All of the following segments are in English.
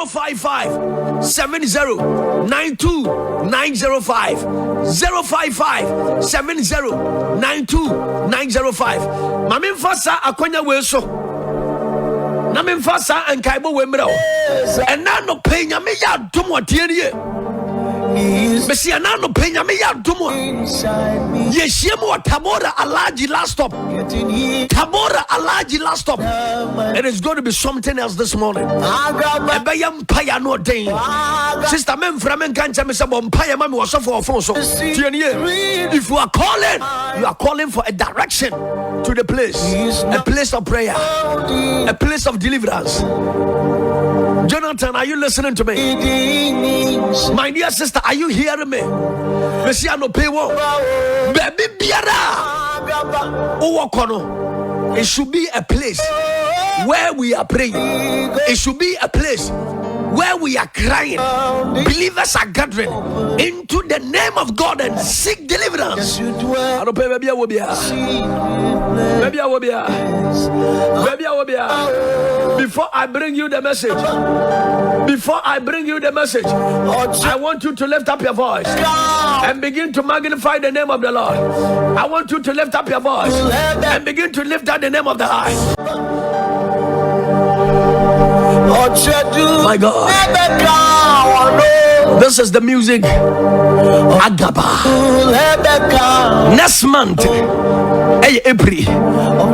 055 70 92 905 055 70 92 905. Mami Fasa Akonya Weso Nami Fasa and Kaibo Wemro and Nano Pena me ya Dumo Tieri Messia Nano Pena me ya Dumo Yeshimo Tabora Alaji last stop Tabora Alaji last stop. It is going to be something else this morning. Ebayam Paya no day. Sister Mem Framen Kancha Mr. Paya Mami was for Fonso. If you are calling for a direction to the place, a place of prayer, a place of deliverance. Jonathan, are you listening to me? My dear sister, are you hearing me? Messia no pay wo. Baby Biara. It should be a place where we are praying. It should be a place where we are crying. Believers are gathering into the name of God and seek deliverance. I don't pay maybe I will be. Before I bring you the message, I want you to lift up your voice and begin to magnify the name of the Lord. I want you to lift up your voice and begin to lift up the name of the High. My God, this is the music Agaba. Next month, April,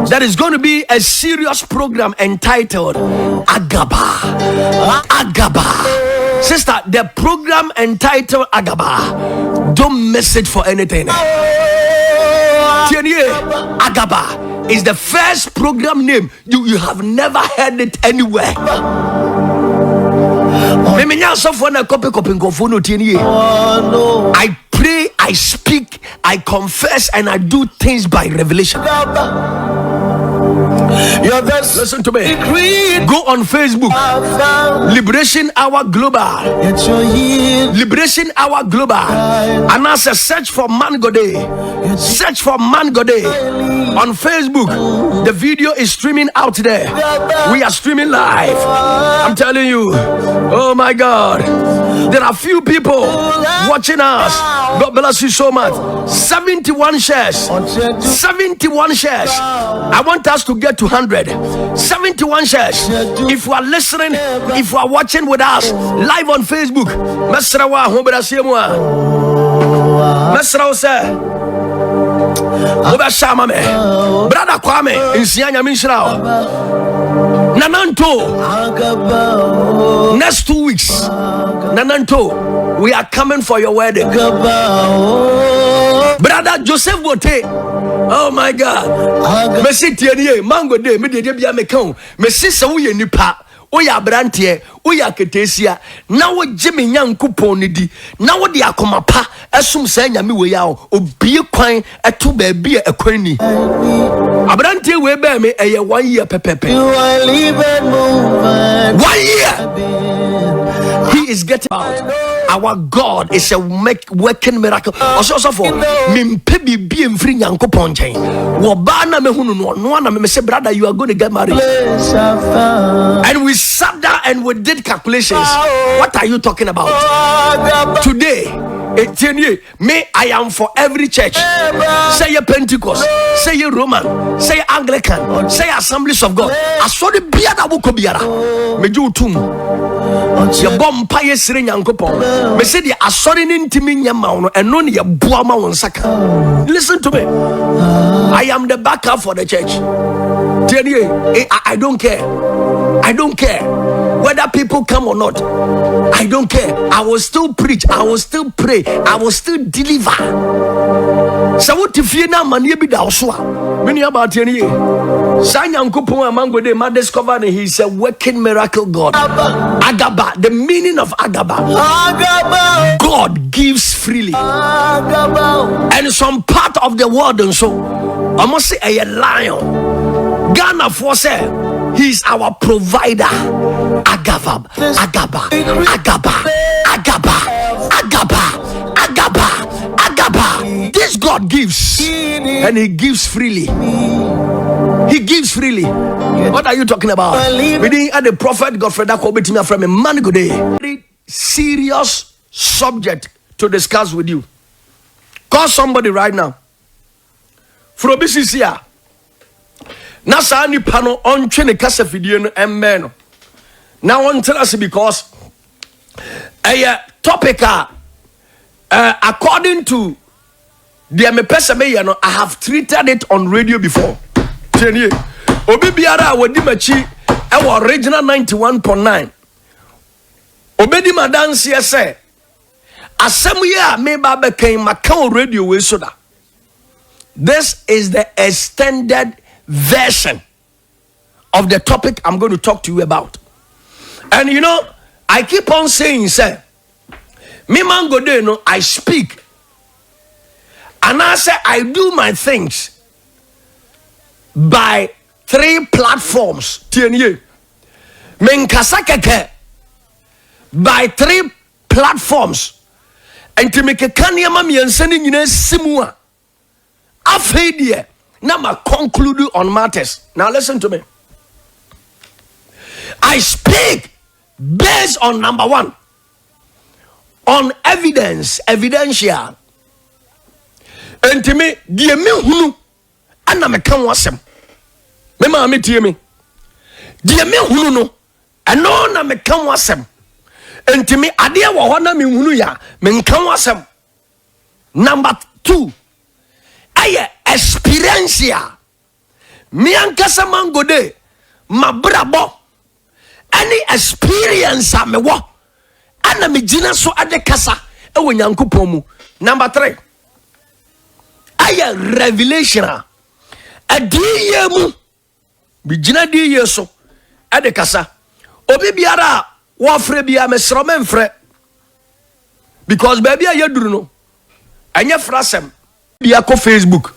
there is going to be a serious program entitled Agaba. Sister, the program entitled Agaba, don't miss it for anything. Agaba is the first program name you have never heard it anywhere. I pray, I speak, I confess, and I do things by revelation. Listen to me. Go on Facebook. Liberation Hour Global. Liberation Hour Global. And as a search for Mango Day. Search for Mango Day on Facebook. The video is streaming out there. We are streaming live. I'm telling you. Oh my God. There are few people watching us. God bless you so much. 71 shares. 71 shares. I want us to get to 100. 71 shares. If you are listening, if you are watching with us live on Facebook, Brother Kwame Nsianya Minshirao Nananto. Next 2 weeks, Nananto, we are coming for your wedding. Brother Joseph Bote. Oh my God. Messi tienie Mango Day me de bia me kan. Messi se wo ye nipa. Oya brantie, oya ketesia. Na wo gime Nyankopon ni di. Na wo de akoma pa esum sa nyame we ya obie kwan eto ba bia ekwan ni. Abrantie we be me eye 1 year pepepe. 1 year. He is getting out. Our God is a working miracle. Also for me pebi bi mfiri Nyankopon chen. Wo ba na me hunu no na me say brother you are going to get married. And we sat down and we did calculations. What are you talking about? Today, me, I am for every church. Say a Pentecost, say a Roman, say Anglican, say Assemblies of God. I saw the beard that will biara. Me do tum. Your bomb pie sring Yankopon. Me say the assorin intimate yamauno and none ya buama on saka. Listen to me. I am the backup for the church. I don't care. I don't care whether people come or not. I don't care. I will still preach. I will still pray. I will still deliver. So what if you now man be da oswa? Many about any Sanyankopon Mango Day ma discover he's a working miracle God. Agaba, the meaning of Agaba. God gives freely. And some part of the world and so I must say a lion. Ghana for say he's our provider. Agaba. This God God gives, and he gives freely. He gives freely. What are you talking about? Reading at the prophet Godfrey Dakobetina from a man good day. Very serious subject to discuss with you. Call somebody right now. From BCCA. Nasa ni pano on chene kasa video no emmeno. Now on tell us because a topic according to the me I have treated it on radio before. Obi biara wodi machi e original 91.9. Obedi madanse say asem ye a me ba be kan maka radio we so da. This is the extended version of the topic I'm going to talk to you about. And you know, I keep on saying, say, me man go there, no, I speak. And I say, I do my things by 3 platforms. TNA. Menkasakeke by 3 platforms. And to make a kanyama mi sending in a simua. Afedie. Now I conclude on matters. Now listen to me. I speak based on number 1, on evidence, evidential. And to me, dear me hunu, and I'm a can wasem. Mema me tie me. Dear me hunu no, and no na me can wasem. And to me, adia wa wana me hunu ya, me can wasem. Number 2, aye experientia. Me ankasa mangode, mabrabo. Any experience me wo ana me gina so ade kasa e wo Nyankopon mu. Number 3, aya revelation adiye mu me gina diye so ade kasa. Obi biara wo frɛ bia me sro me mfrɛ, because baby ayaduru no anya frasem bia ko Facebook.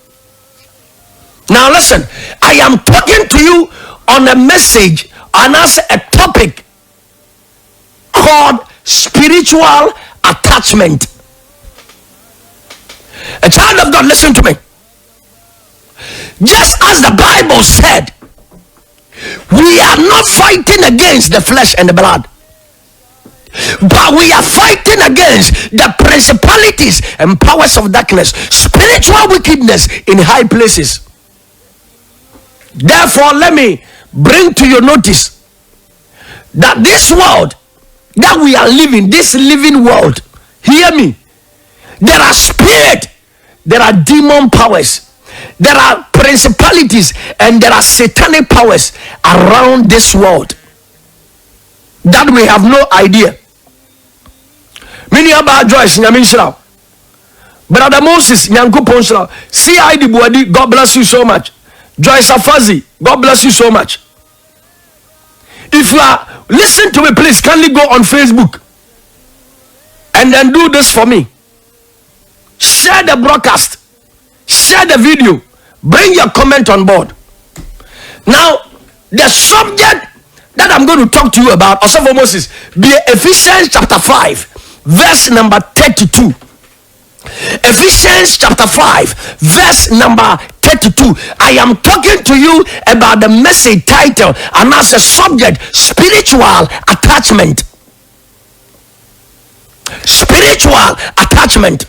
Now listen, I am talking to you on a message and as a topic called spiritual attachment. A child of God, listen to me. Just as the Bible said, we are not fighting against the flesh and the blood, but we are fighting against the principalities and powers of darkness, spiritual wickedness in high places. Therefore, let me bring to your notice that this world that we are living, this living world, hear me, there are spirit, there are demon powers, there are principalities, and there are satanic powers around this world that we have no idea. Many about Joyce Nyaminshrao, Brother Moses Nyankopon, C.I.D. Buadi, God bless you so much. Joyce Afazi, God bless you so much. If you are, listen to me, please kindly go on Facebook and then do this for me. Share the broadcast, share the video, bring your comment on board. Now, the subject that I'm going to talk to you about, also for Moses, be Ephesians chapter 5, verse number 32. Ephesians chapter 5, verse number 32. I am talking to you about the message title and as a subject, spiritual attachment. Spiritual attachment.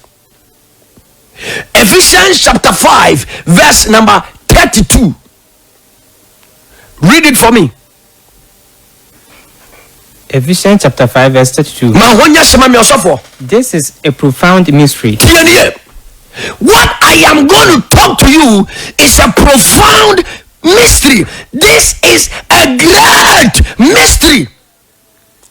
Ephesians chapter 5, verse number 32. Read it for me. Ephesians chapter 5 verse 32. This is a profound mystery. What I am going to talk to you is a profound mystery. This is a great mystery.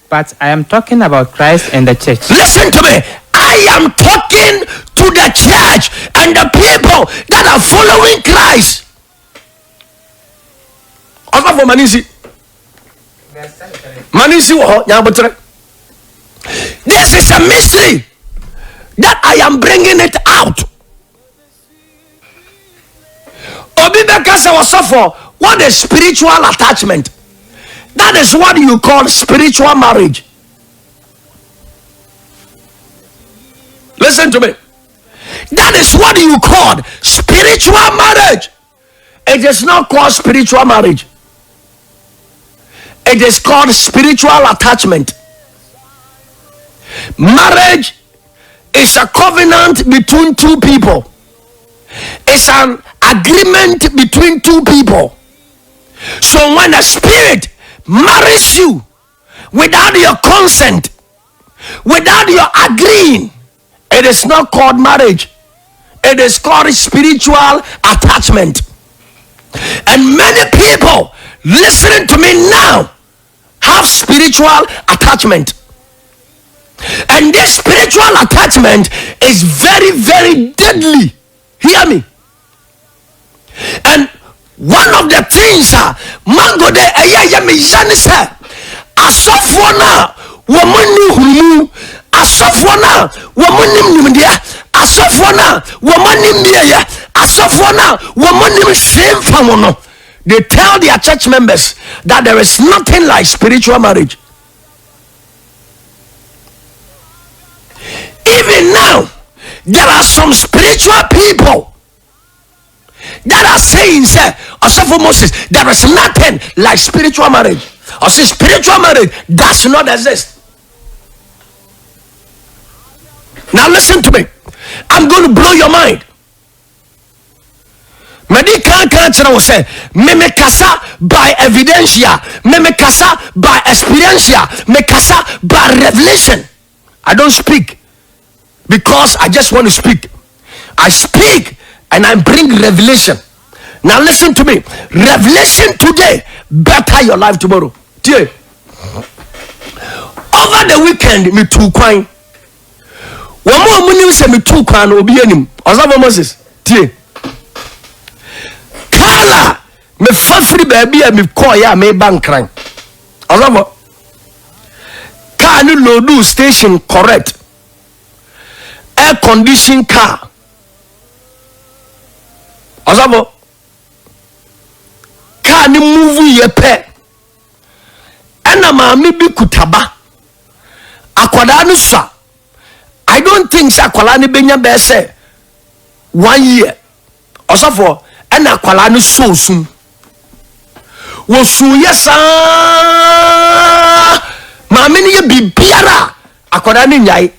But I am talking about Christ and the church. Listen to me. I am talking to the church and the people that are following Christ. This is a mystery that I am bringing it out. What is spiritual attachment? That is what you call spiritual marriage. Listen to me. That is what you call spiritual marriage. It is not called spiritual marriage. It is called spiritual attachment. Marriage is a covenant between two people. It's an agreement between two people. So when a spirit marries you without your consent, without your agreeing, it is not called marriage. It is called spiritual attachment. And many people listening to me now have spiritual attachment. And this spiritual attachment is very, very deadly. Hear me. And one of the things mango de ayayami yanisa asofona womani humu asofona womani nimdia asofona womani miya asofona womani same famono. They tell their church members that there is nothing like spiritual marriage. Even now, there are some spiritual people that are saying, say, also for Moses, there is nothing like spiritual marriage. Or say spiritual marriage does not exist. Now listen to me. I'm going to blow your mind. Medi can't say, me kasa by evidencia, me kasa by experientia, me kasa by revelation. I don't speak because I just want to speak. I speak and I bring revelation. Now listen to me. Revelation today better your life tomorrow. Dear. Over the weekend, me too quine. One more money say me too quine will be any. Osama Moses. Dear. Kala me fafri baby and me call ya me bank crying. Osama. Car no load station correct. Air conditioned car. Osama. Car ni move ye pe. Ena maami bi kutaba. Akwada no sa. I don't think akwala ni benya be say 1 year. Osafo ena akwala no so sum. Wo su yesa. Maami ni ye bibiara akwada ni nyai.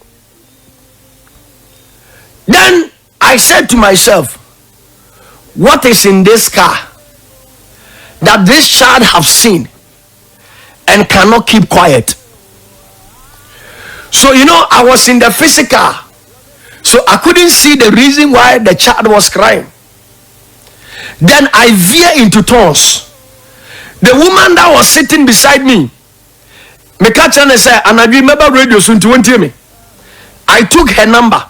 Then I said to myself, what is in this car that this child have seen and cannot keep quiet? So I was in the physical, so I couldn't see the reason why the child was crying. Then I veer into tongues. The woman that was sitting beside me, me catch and say, and I remember radio soon to hear me. I took her number.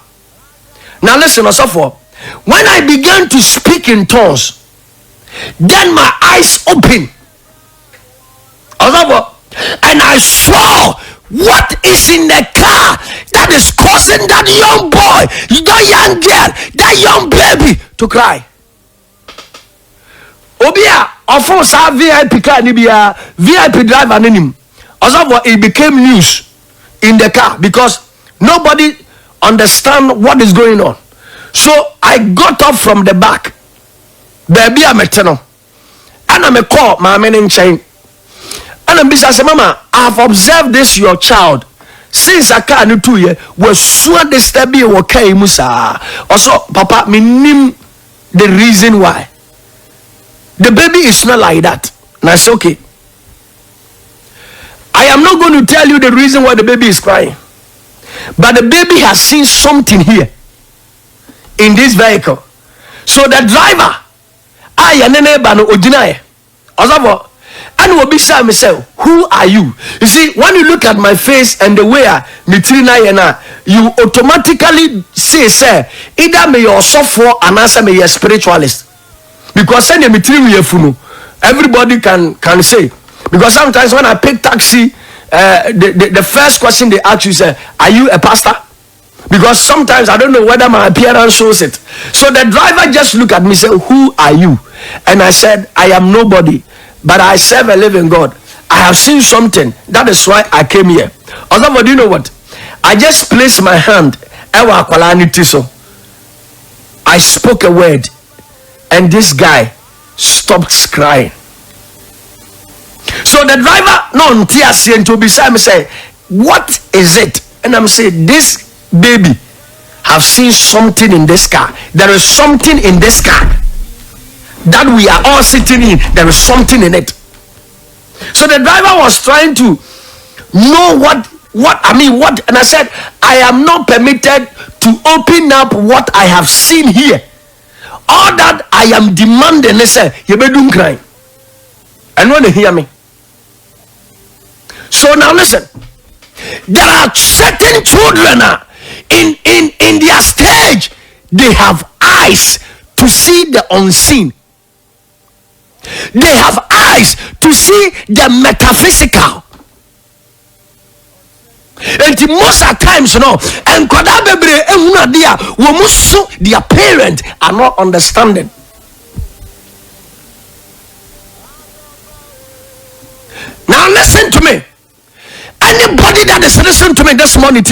Now listen, Osofo. When I began to speak in tongues, then my eyes opened. And I saw what is in the car that is causing that young boy, that young girl, that young baby to cry. Obia, of course, our VIP car, VIP driver, it became news in the car because nobody understand what is going on. So I got up from the back. Baby, I'm a tenor. And I'm a call my man in chain. And I'm busy. I say, Mama, I have observed this your child since I can't 2 years was so disturbing. Okay, Musa. Also, Papa, me name the reason why. The baby is not like that. And I say, okay. I am not going to tell you the reason why the baby is crying. But the baby has seen something here in this vehicle. So the driver, and will be shy myself, who are you? You see, when you look at my face and the way you automatically say, sir, either me your software and answer me your spiritualist. Because send me everybody can say. Because sometimes when I pick taxi, the first question they ask you is, are you a pastor? Because sometimes I don't know whether my appearance shows it. So the driver just looked at me and said, who are you? And I said, I am nobody, but I serve a living God. I have seen something. That is why I came here. Although, do you know what? I just placed my hand. I spoke a word, and this guy stopped crying. So the driver, no, to be me say, what is it? And I'm saying, this baby have seen something in this car. There is something in this car that we are all sitting in. There is something in it. So the driver was trying to know what, and I said, I am not permitted to open up what I have seen here. All that I am demanding is you be doing crying. And when they hear me. So now listen, there are certain children in their stage, they have eyes to see the unseen. They have eyes to see the metaphysical. And most of times, and their parents are not understanding. Now listen to me. Anybody that is listening to me this morning,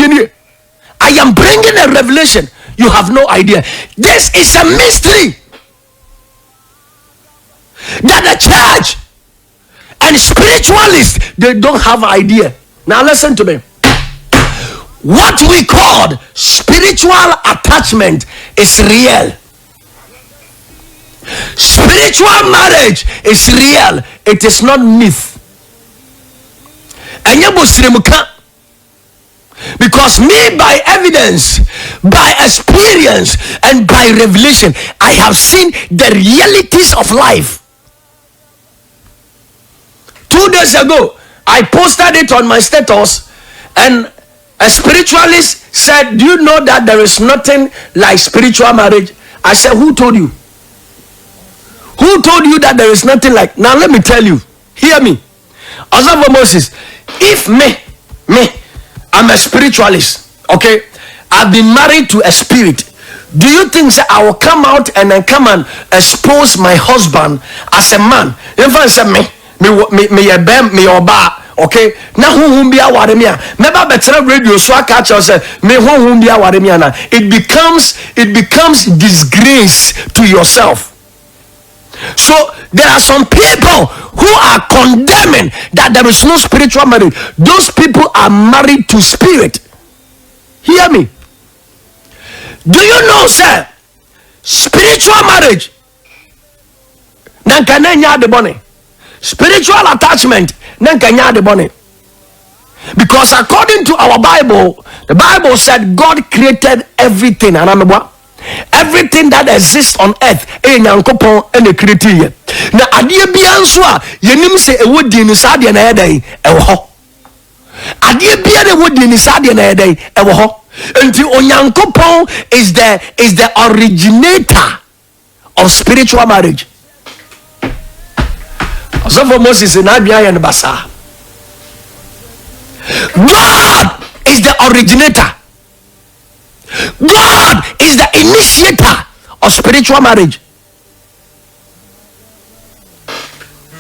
I am bringing a revelation. You have no idea. This is a mystery that the church and spiritualists, they don't have idea. Now listen to me. What we call spiritual attachment is real. Spiritual marriage is real. It is not myth. Because me, by evidence, by experience, and by revelation, I have seen the realities of life. 2 days ago, I posted it on my status, and a spiritualist said, do you know that there is nothing like spiritual marriage? I said, who told you? Who told you that there is nothing like? Now let me tell you, hear me. As Moses, if I'm a spiritualist, okay, I've been married to a spirit. Do you think that I will come out and then come and expose my husband as a man? If I say me okay, now who be aware me? Never better radio so I catch us me who be aware me na. It becomes disgrace to yourself. So there are some people who are condemning that there is no spiritual marriage. Those people are married to spirit. Hear me. Do you know, sir? Spiritual marriage. Nankanya de bone. Spiritual attachment. Nankanya de bone. Because according to our Bible, the Bible said God created everything. And I'm what? Everything that exists on earth nyankopon ene create na ade bia nso a yenim se ewodi ni sade na yedai ewo ho ade bia na ewodi ni sade na yedai ewo ho enti onyankopon is the originator of spiritual marriage. So for Moses in Abia and Basa, God is the originator. God is the initiator of spiritual marriage.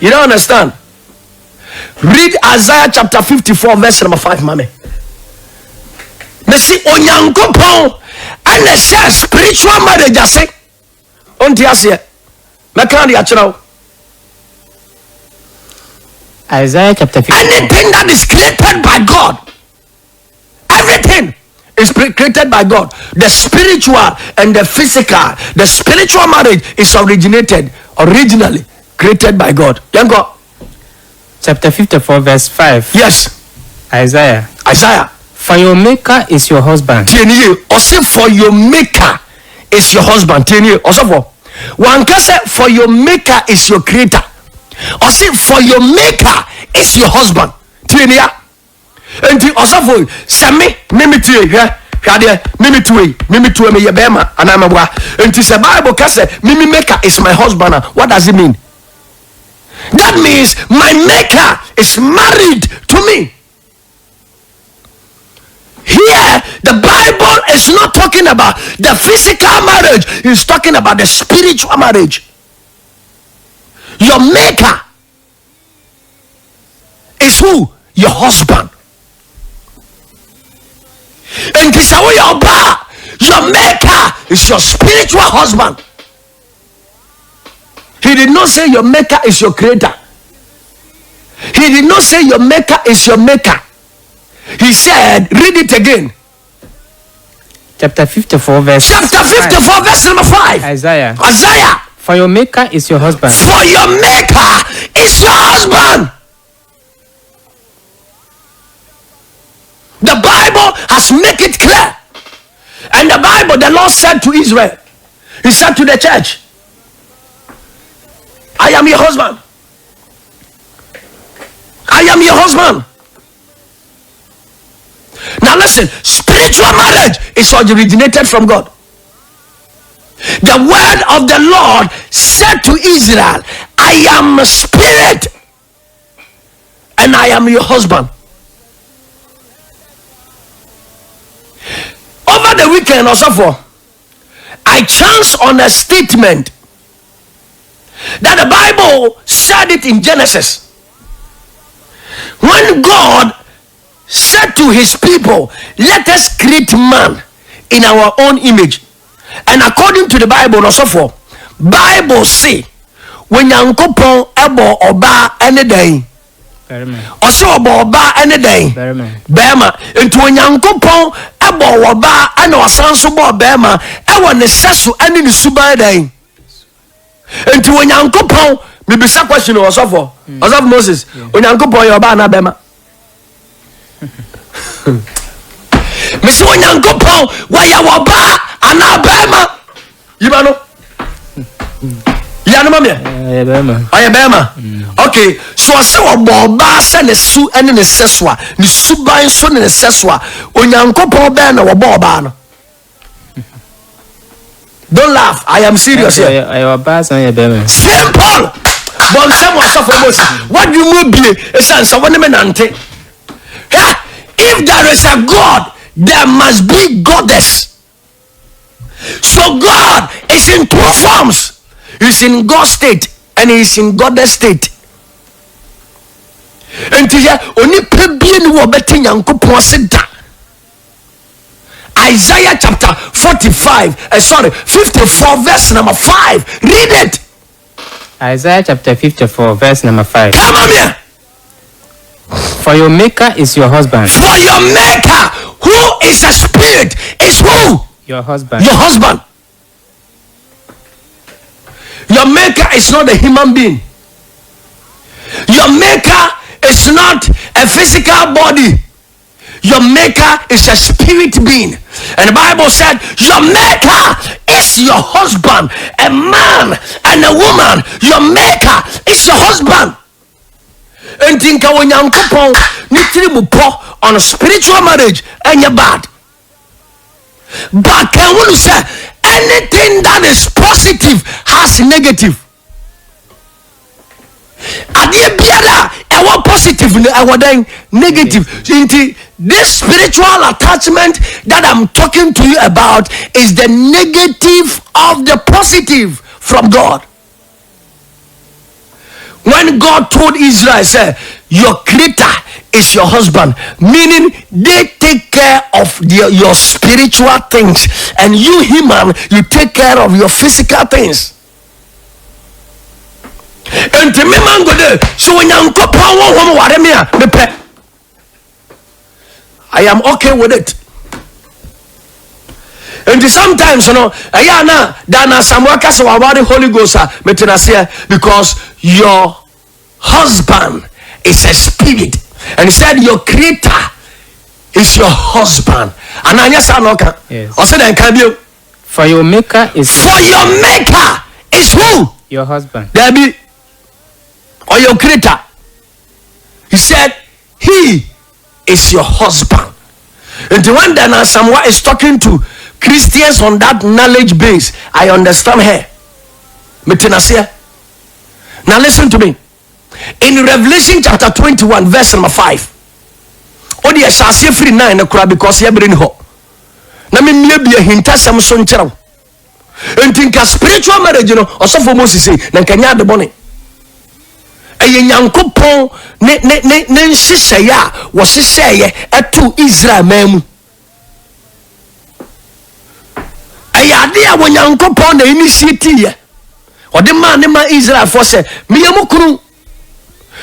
You don't understand? Read Isaiah chapter 54 verse number 5, mommy. Messi onyankopon and the share spiritual marriage ase. Onti ase. Mekandi achirawo. Isaiah chapter 54. Anything that is created by God, everything is created by God. The spiritual and the physical, the spiritual marriage is originally created by God. Yango. Chapter 54 verse 5. Yes. Isaiah. For your maker is your husband. Also for your maker is your husband. Also one can for your maker is your creator. Also for your maker is your husband. And the also semi mimiti mimiti me yebema anamabwa. And the Bible can say mimi maker is my husband. What does it mean? That means my maker is married to me. Here the Bible is not talking about the physical marriage, it's talking about the spiritual marriage. Your maker is who? Your husband. And this is your maker is your spiritual husband. He did not say your maker is your creator. He did not say your maker is your maker. He said, read it again. Chapter 54 verse Chapter 54 verse number 5. Isaiah. Isaiah. For your maker is your husband. For your maker is your husband. The Bible has made it clear. And the Bible, the Lord said to Israel, he said to the church, I am your husband. I am your husband. Now listen, spiritual marriage is originated from God. The word of the Lord said to Israel, I am a spirit and I am your husband. Over the weekend also I chanced on a statement that the Bible said it in Genesis. When God said to his people, let us create man in our own image. And according to the Bible also Bible say when yankopon ebo oba any day also oba any day bema into when yankopon ebo oba and wasanso bo bema ewo ne sesu ani ne suban day into when yankopon me bisa question also Moses when yankopon your oba na bema me so when yankopon wa ya oba anabema yibano ya no mame ayebema okay so ase oba se ne su ene ne seswa ne suban so ne seswa onyankopon be na oba no. Don't laugh, I am serious here. Simple. Bon someone suffer most. What you move be is someone menante. If there is a God, there must be goddess. So God is in two forms. He's in God state and he's in goddess state. And only pebien wo beti nyankopon se da. Isaiah chapter 54 verse number 5. Read it. Isaiah chapter 54 verse number 5. Come on here. For your maker is your husband. For your maker, who is a spirit, is who? Your husband. Your husband. Your maker is not a human being. Your maker is not a physical body. Your maker is a spirit being. And the Bible said your maker is your husband. A man and a woman. Your maker is your husband. And think when you on a spiritual marriage and you're bad. But can we say anything that is positive has negative? Adi biara ewa positive ewa then negative. This spiritual attachment that I'm talking to you about is the negative of the positive from God. When God told Israel, say, your creator is your husband, meaning they take care of your spiritual things, and you human, you take care of your physical things. And to me man go there, so when you go I am okay with it. And sometimes dana samwaka so about the Holy Ghost because your husband is a spirit, and he said your creator is your husband. And I just yes. I said for your maker is who? Your husband. There be or your creator. He said he is your husband. And the one that Samuel is talking to Christians on that knowledge base, I understand her. Now listen to me. In Revelation chapter 21 verse number 5, odi asase free 9 kura because ye bring ho na me be a hinta sam so nkyerɛw entinka spiritual marriage no osofo Moses say na nkanya de bone eye nyankopon ne nhyehyɛ ya wo hyehyɛ ye eto Israel mamu ade a wonyankopon na initiate ode man ne ma Israel for say me yamukuru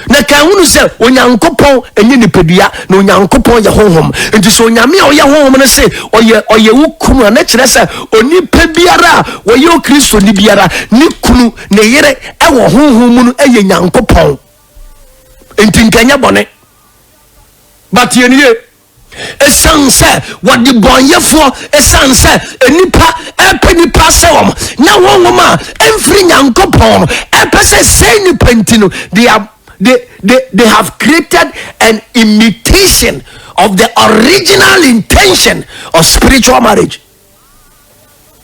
na kan hunu se onyankopon enye nipadua na onyankopon ye honhom enti so onyame a oye honhom ne se oye wukunu na kire se onipa biara oye Kristo ni biara ni kunu ne yere ewo honhom mu no eye nyankopon enti nkanya bone but yeniye esanse wadi bonyefo esanse enipa epenipa sewom na wonwoma emfiri nyankopon epese sei ni pentino they have created an imitation of the original intention of spiritual marriage.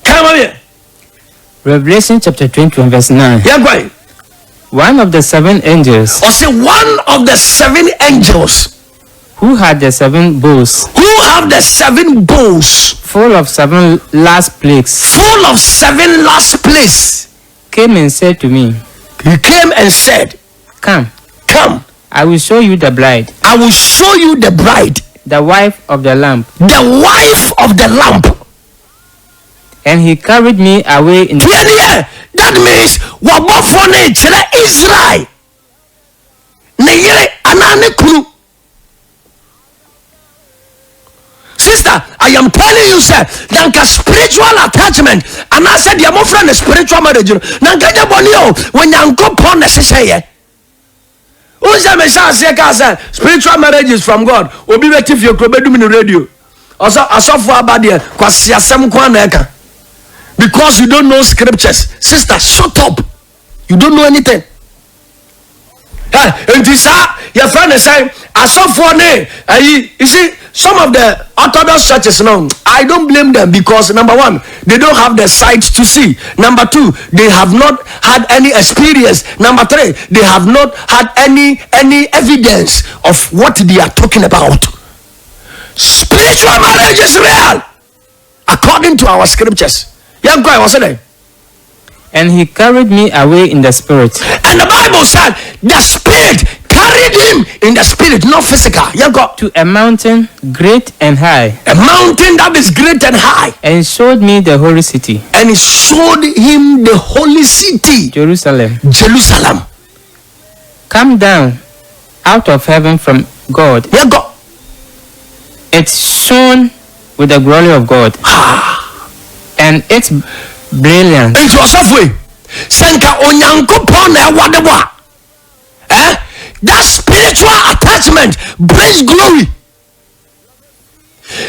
Come on here. Revelation chapter 21 verse 9. Yeah, go ahead. One of the 7 angels, Or say one of the 7 angels who had the 7 bowls, who have the 7 bowls full of 7 last plagues, full of 7 last plagues, came and said to me, he came and said, Come, I will show you the bride, I will show you the bride, the wife of the Lamb. the wife of the Lamb. And he carried me away in the... That means wabofone chere Israel ne yere anane kuru. Sister, I am telling you, sir, nanka spiritual attachment, and I said, your friend is spiritual marriage. Nanka jabonio when yanko pon necessary. Spiritual marriage is from God. Obi betif your bedum in radio. Also, for abadia, because you don't know scriptures. Sister, shut up. You don't know anything. And this your friend is saying, I saw for name. You see, some of the Orthodox churches now, I don't blame them because number one, they don't have the sight to see. Number two, they have not had any experience. Number three, they have not had any evidence of what they are talking about. Spiritual marriage is real according to our scriptures. Young guy, what's it? And he carried me away in the spirit. And the Bible said the spirit carried him in the spirit, not physical. Young guy. To a mountain great and high. A mountain that is great and high. And showed me the holy city. And he showed him the holy city. Jerusalem. Come down out of heaven from God. Young guy. It shone with the glory of God. And it's brilliant. It was halfway. Senka onyanko pona wadeba. That spiritual attachment brings glory.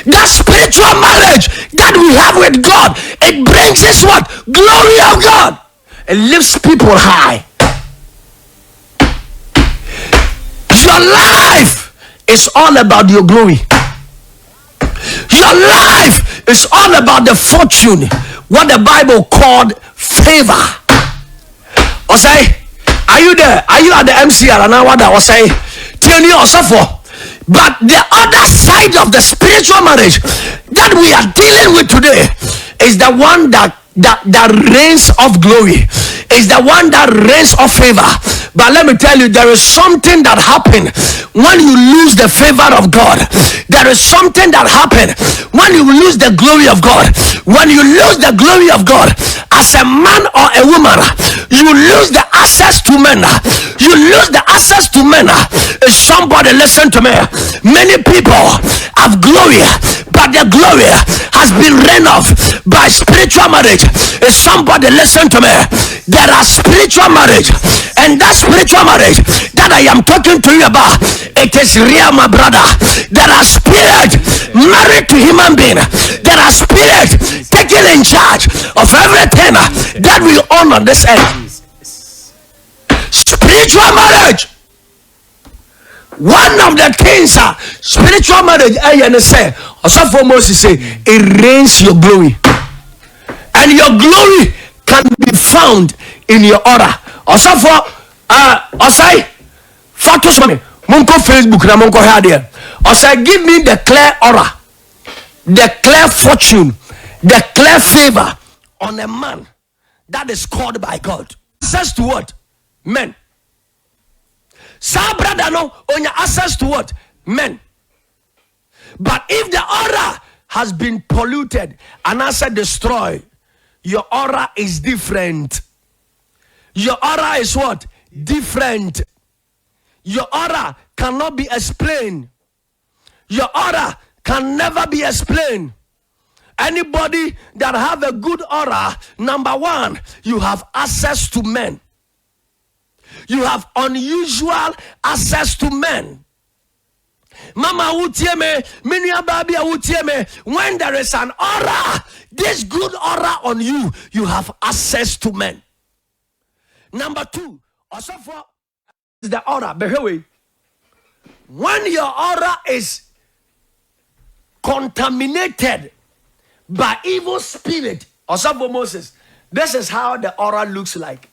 That spiritual marriage that we have with God, it brings us what? Glory of God. It lifts people high. Your life is all about your glory. Your life is all about the fortune, what the Bible called favor. I say, are you there? Are you at the MCR? And now what I was saying, tell me also for. But the other side of the spiritual marriage that we are dealing with today is the one that reigns of glory, is the one that reigns of favor. But let me tell you, there is something that happened when you lose the favor of God. There is something that happened when you lose the glory of God. When you lose the glory of God, as a man or a woman, you lose the access to men. You lose the access to men. Somebody listen to me. Many people have glory, but their glory has been run off by spiritual marriage. Somebody listen to me. There are spiritual marriage, and that spiritual marriage that I am talking to you about, it is real, my brother. There are spirits married to human being. There are spirits taking in charge of everything that we own on this earth. Spiritual marriage. One of the things spiritual marriage, I say, also for Moses say, it rains your glory, and your glory can be found in your aura. Also for Osai, Fatos money, Monko Facebook, na Monko here. Osai, give me the clear aura, the clear fortune, the clear favor on a man that is called by God. Access to what? Men. Sa brother no on your access to what? Men. But if the aura has been polluted and answer destroyed, Your aura is different. Your aura is what? Different. Your aura cannot be explained. Your aura can never be explained. Anybody that have a good aura, number one, you have access to men. You have unusual access to men. Mama utieme, minia baby utieme. When there is an aura, this good aura on you, you have access to men. Number two, also for the aura. When your aura is contaminated by evil spirit, also for Moses, this is how the aura looks like.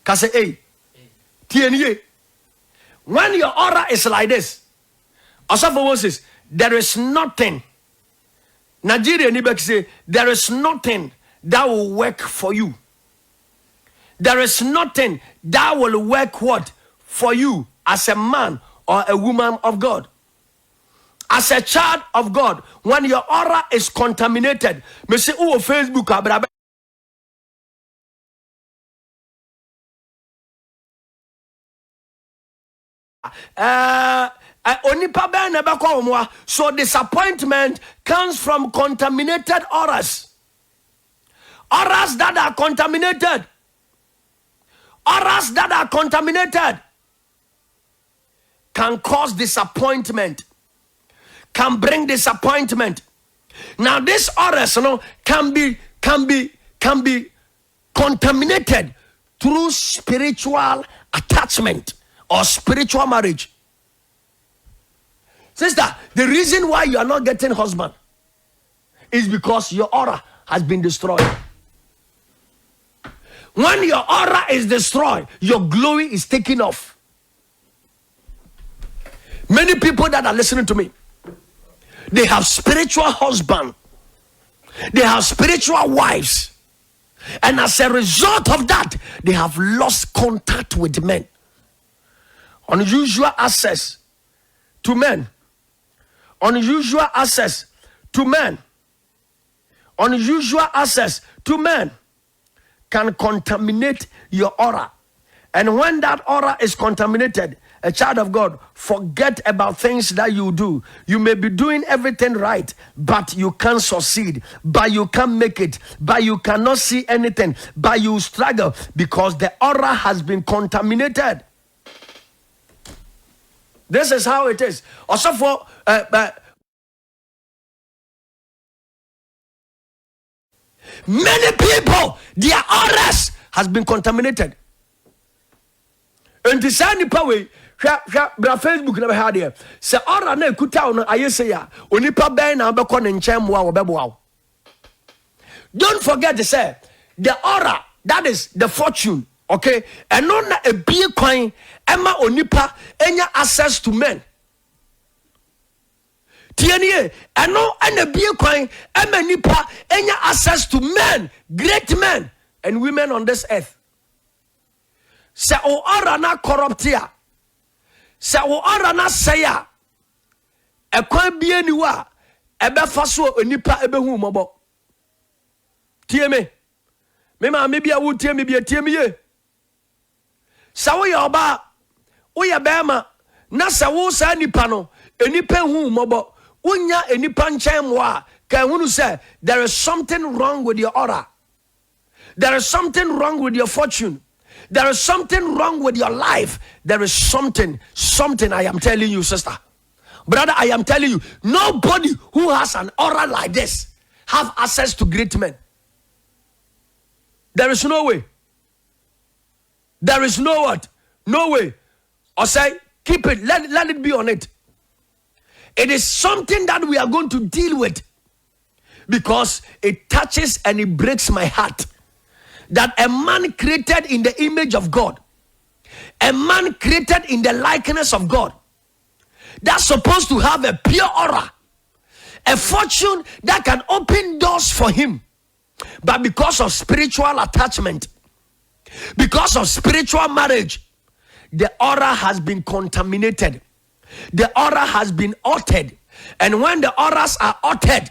Kase A, TNA. When your aura is like this, also for Moses, there is nothing. Nigeria Nibek say there is nothing that will work for you. There is nothing that will work what for you as a man or a woman of God. As a child of God, when your aura is contaminated, me say oh Facebook abrabe. So disappointment comes from contaminated auras. Auras that are contaminated. Auras that are contaminated can cause disappointment, can bring disappointment. Now this auras, can be contaminated through spiritual attachment or spiritual marriage. Sister, the reason why you are not getting husband is because your aura has been destroyed. When your aura is destroyed, your glory is taken off. Many people that are listening to me, they have spiritual husband, they have spiritual wives, and as a result of that, they have lost contact with men. Unusual access to men. Unusual access to men. Unusual access to men can contaminate your aura. And when that aura is contaminated, a child of God, forget about things that you do. You may be doing everything right, but you can't succeed, but you can't make it, but you cannot see anything, but you struggle because the aura has been contaminated. This is how it is. Also for many people, their auras has been contaminated. And the same way, Facebook never had here. Say aura na kuta no ayese ya. Onipa ben na obekọ ne nkyem wa obeboa. Don't forget to say the aura, that is the fortune. Okay, and no na ebie kwan ema onipa enya access to men. Tienie, and no and ebie kwan ema nipa enya access to men, great men and women on this earth. Se o aura na corruptia, se o aura na seya, e kwan bie ni wa ebefa so onipa ebehu mobo. Tie me ma me bia wo tie me bia tie me ye. Sa wo ya oba wo ya bema na sa wo sa nipa no enipa hu mobo unya enipa nchen mo a kan hunu say there is something wrong with your aura, there is something wrong with your fortune, there is something wrong with your life, there is something I am telling you, sister, brother, I am telling you, nobody who has an aura like this have access to great men. There is no way. There is no what? No way. Or say, keep it, let it be on it. It is something that we are going to deal with because it touches and it breaks my heart. That a man created in the image of God, a man created in the likeness of God, that's supposed to have a pure aura, a fortune that can open doors for him. But because of spiritual attachment, because of spiritual marriage, the aura has been contaminated. The aura has been altered. And when the auras are altered,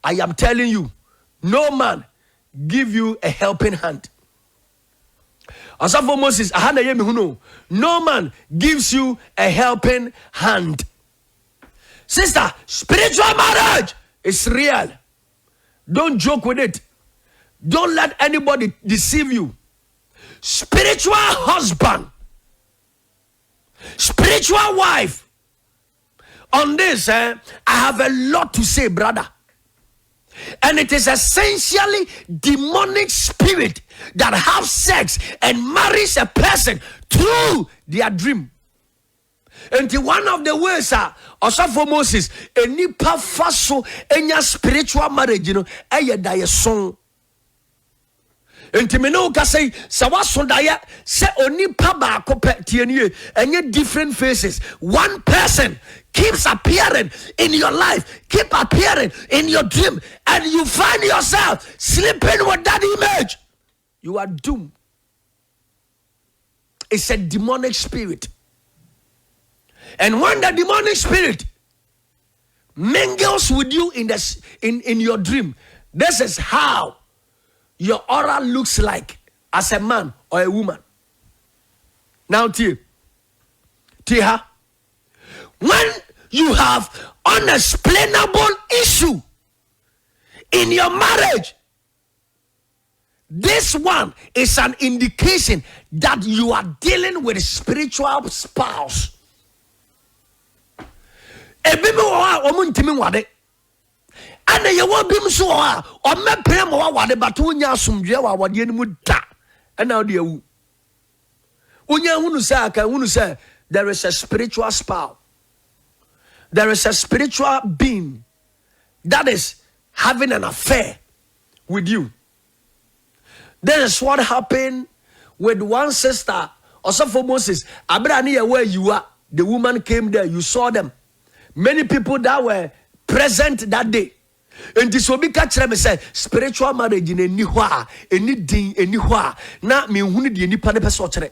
I am telling you, no man give you a helping hand. Asafo Moses, no man gives you a helping hand. Sister, spiritual marriage is real. Don't joke with it. Don't let anybody deceive you. Spiritual husband, spiritual wife. On this, I have a lot to say, brother. And it is essentially demonic spirit that have sex and marries a person through their dream. And one of the ways also for Moses, any pafaso, any spiritual marriage, die song. And me say, Sawasondaya, say only paba tienie, and yet different faces. One person keeps appearing in your life, keep appearing in your dream, and you find yourself sleeping with that image. You are doomed. It's a demonic spirit. And when the demonic spirit mingles with you in your dream, this is how your aura looks like as a man or a woman. Now, Tia, when you have unexplainable issue in your marriage, this one is an indication that you are dealing with a spiritual spouse. And you won't be so or me pram or what about unya sumdria or what you da. And now dear unya unu say there is a spiritual spouse. There is a spiritual being that is having an affair with you. This is what happened with one sister, also for Moses. Abrania, where you are, the woman came there, you saw them. Many people that were present that day. And this will be catch them say spiritual marriage in any din, na me huni di nipa ne person.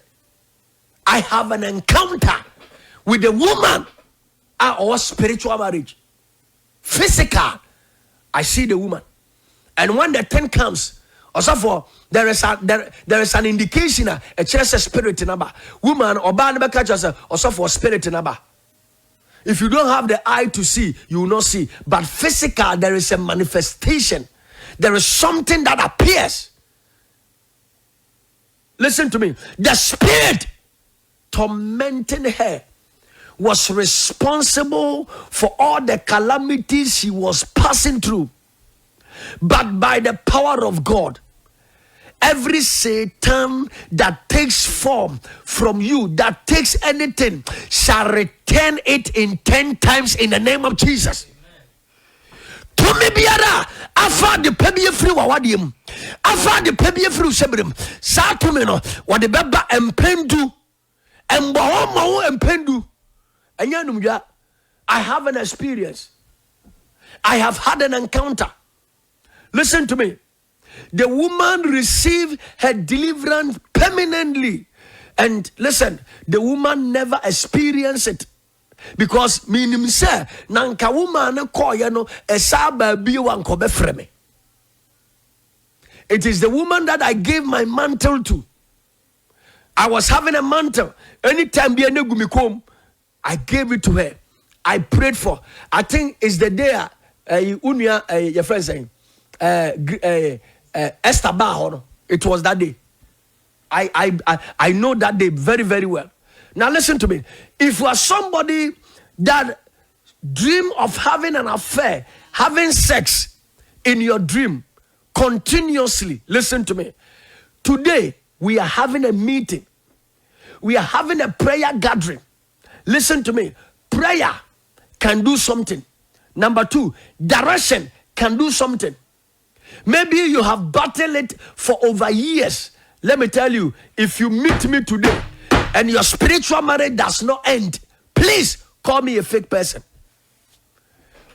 I have an encounter with a woman or spiritual marriage. Physical, I see the woman. And when the 10 comes, also for there is an indication a church spirit number. Woman or band catch us also for spirit number. If you don't have the eye to see, you will not see. But physical, there is a manifestation. There is something that appears. Listen to me. The spirit tormenting her was responsible for all the calamities she was passing through. But by the power of God, every Satan that takes form from you, that takes anything, shall return it in 10 times in the name of Jesus. To me biara, afa the pebie free wawadium, afa the pebie free sebrim, sa to me no, what the beba empendu, empendu, and yanumja. I have an experience. I have had an encounter. Listen to me. The woman received her deliverance permanently. And listen, the woman never experienced it. Because minim say, nanka woman koya no esaba biwa nkobe freme. It is the woman that I gave my mantle to. I was having a mantle. Anytime I gave it to her. I prayed for. I think it's the day your friend saying Esther Bar, it was that day. I know that day very, very well. Now listen to me. If you are somebody that dream of having an affair, having sex in your dream continuously, listen to me. Today, we are having a meeting. We are having a prayer gathering. Listen to me. Prayer can do something. Number 2, direction can do something. Maybe you have battled it for over years. Let me tell you, if you meet me today and your spiritual marriage does not end, please call me a fake person.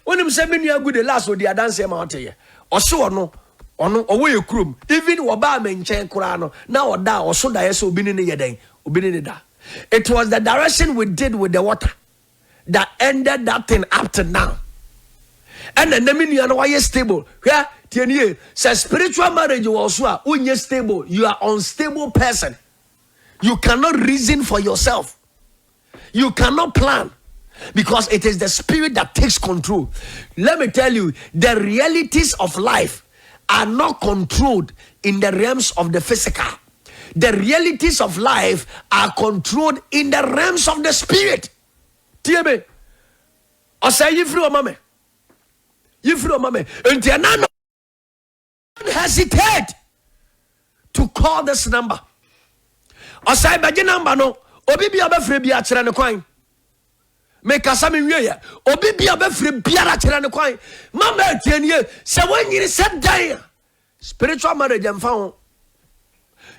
When you say me good the last the dance amount here. Or so no away your crew. Even waba men chen kurano. Now or da or so da so binini yeden. It was the direction we did with the water that ended that thing up to now. And then the meaning why you stable. Yeah, say spiritual marriage also when you're stable, you are unstable person. You cannot reason for yourself. You cannot plan. Because it is the spirit that takes control. Let me tell you, the realities of life are not controlled in the realms of the physical. The realities of life are controlled in the realms of the spirit. TB. I say you free mama. You free mama. Until now, don't hesitate to call this number. I say by the number no. Obi bi abafre bi akere ne kwan. Make a sami wiye obi bia be free biara kire ne kwan mama atienie se wanyiri se dan spiritual marriage em fa.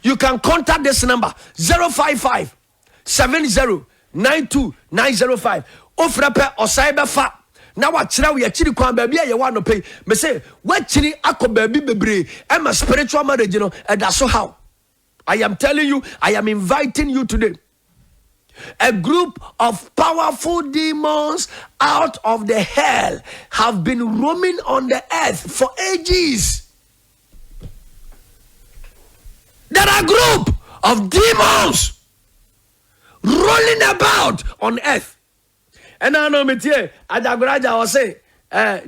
You can contact this number 055 70 92 905 ofrepe osai be fa na wa kire we akiri kwan ba bia ye wa no pay me say wa kiri akoba bi bebre e ma spiritual marriage no e da so how. I am telling you, I am inviting you today. A group of powerful demons out of the hell have been roaming on the earth for ages. There are a group of demons rolling about on earth. And I know me tie Adagraja was say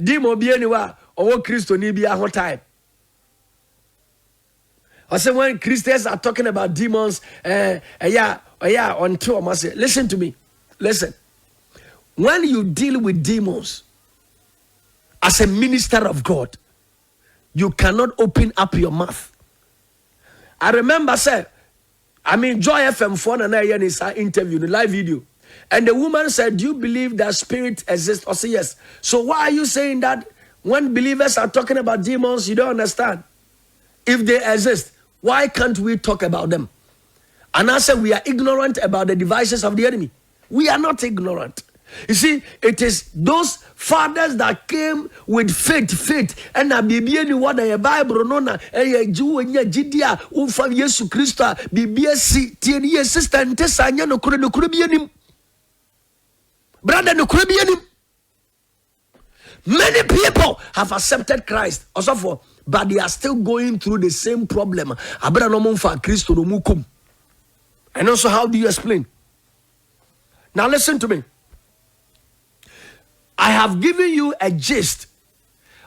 demon bi eniwa owo Christo ni bi a ho time. I say when Christians are talking about demons until I must say, listen to me. Listen. When you deal with demons as a minister of God, you cannot open up your mouth. I remember, Joy FM phone and I is an interview, the live video. And the woman said, do you believe that spirit exists? I say yes. So why are you saying that when believers are talking about demons, you don't understand? If they exist, why can't we talk about them? And I said we are ignorant about the devices of the enemy. We are not ignorant. You see, it is those fathers that came with faith, and na Bible ni what the Bible no na Jew nya jidia ufa Yesu Kristo Bible si tie sister ntesa nya no kuro bi anim. Brother no kuro bi anim. Many people have accepted Christ also for, but they are still going through the same problem. Abra no mo fa Kristo no mu kum. And also, how do you explain? Now listen to me. I have given you a gist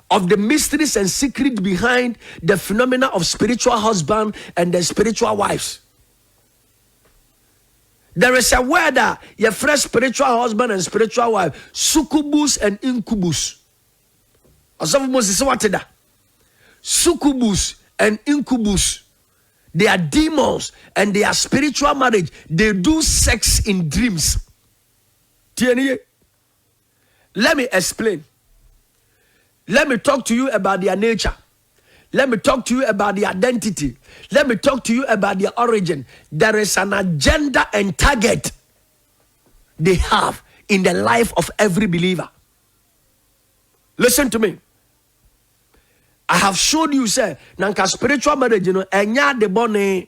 of the mysteries and secret behind the phenomena of spiritual husband and the spiritual wives. There is a word that your fresh spiritual husband and spiritual wife, succubus and incubus. Succubus and incubus. They are demons and they are spiritual marriage. They do sex in dreams. Let me explain. Let me talk to you about their nature. Let me talk to you about their identity. Let me talk to you about their origin. There is an agenda and target they have in the life of every believer. Listen to me. I have showed you, say, nanka spiritual marriage, enya de bone,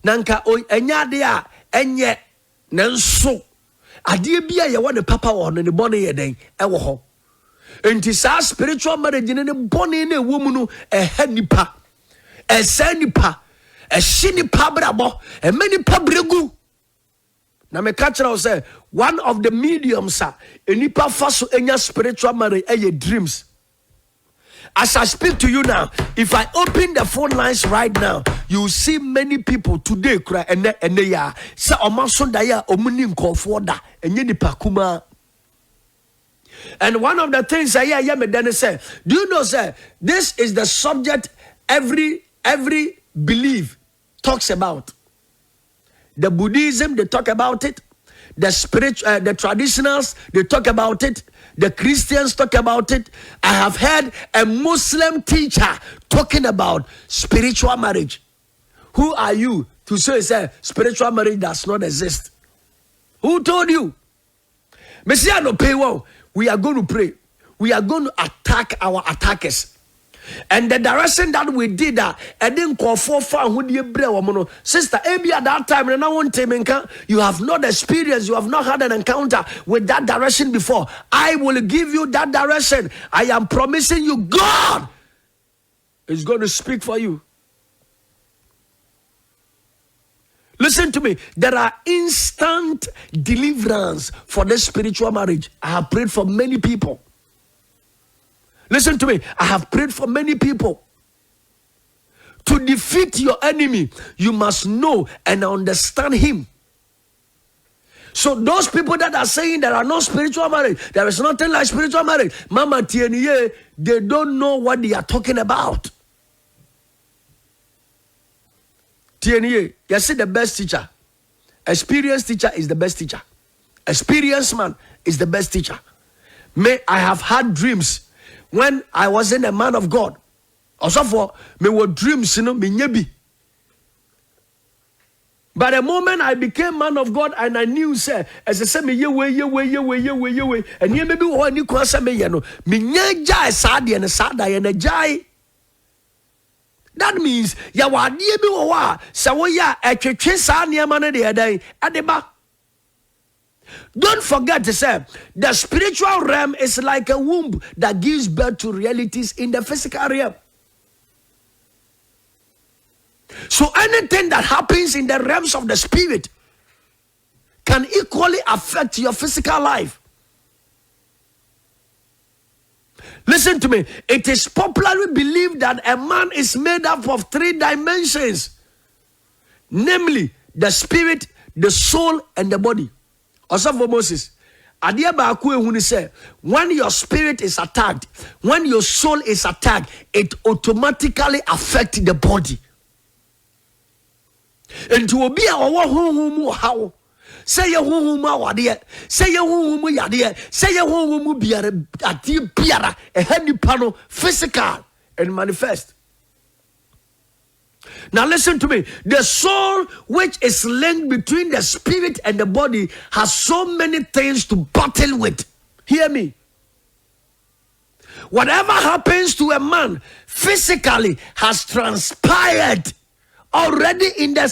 nanka enya de a enye nanso. Adie bia ye wone papa wo no ne bone ye den e wo ho. Enti sa spiritual marriage ne bone na ewo mu no ha nipa. E sa nipa, e hye nipa brabo, e mani pa bregu. Na me catch now say one of the mediums nipa fa so enya spiritual marriage e dreams. As I speak to you now, if I open the phone lines right now, you see many people today cry and they are say omasondaya omuni nkofo da enye nipa kuma. And one of the things I hear me then say, do you know, sir, this is the subject every belief talks about. The Buddhism, they talk about it. The spiritual, the traditionals, they talk about it. The Christians talk about it. I have heard a Muslim teacher talking about spiritual marriage. Who are you to say spiritual marriage does not exist? Who told you? Messiah no pay well. We are going to pray. We are going to attack our attackers. And the direction that we did that, I didn't call for who you bring sister Abi at that time, and I want you have not experienced, you have not had an encounter with that direction before. I will give you that direction. I am promising you, God is going to speak for you. Listen to me. There are instant deliverance for this spiritual marriage. I have prayed for many people. Listen to me. I have prayed for many people. To defeat your enemy, you must know and understand him. So those people that are saying there are no spiritual marriage, there is nothing like spiritual marriage, Mama TNA, they don't know what they are talking about. TNA, you see the best teacher. Experienced teacher is the best teacher. Experienced man is the best teacher. I have had dreams when I wasn't a man of God. Also for me were dreams, me nyebi. But the moment I became man of God and I knew, say, as I said, me ye way, and ye maybe one you cross me, you know, me jai sadi and a sada and a jai. That means ya wa die bi wo wa se wo ya etwetwe sa niema no de edan adeba. Don't forget to say the spiritual realm is like a womb that gives birth to realities in the physical realm. So anything that happens in the realms of the spirit can equally affect your physical life. Listen to me. It is popularly believed that a man is made up of 3 dimensions, namely the spirit, the soul, and the body. Also for Moses, when your spirit is attacked, when your soul is attacked, it automatically affects the body. And to be how say your home awade, say your home yade, say your home biara ati biara a heady panel physical and manifest. Now listen to me. The soul, which is linked between the spirit and the body, has so many things to battle with. Hear me. Whatever happens to a man physically has transpired already in the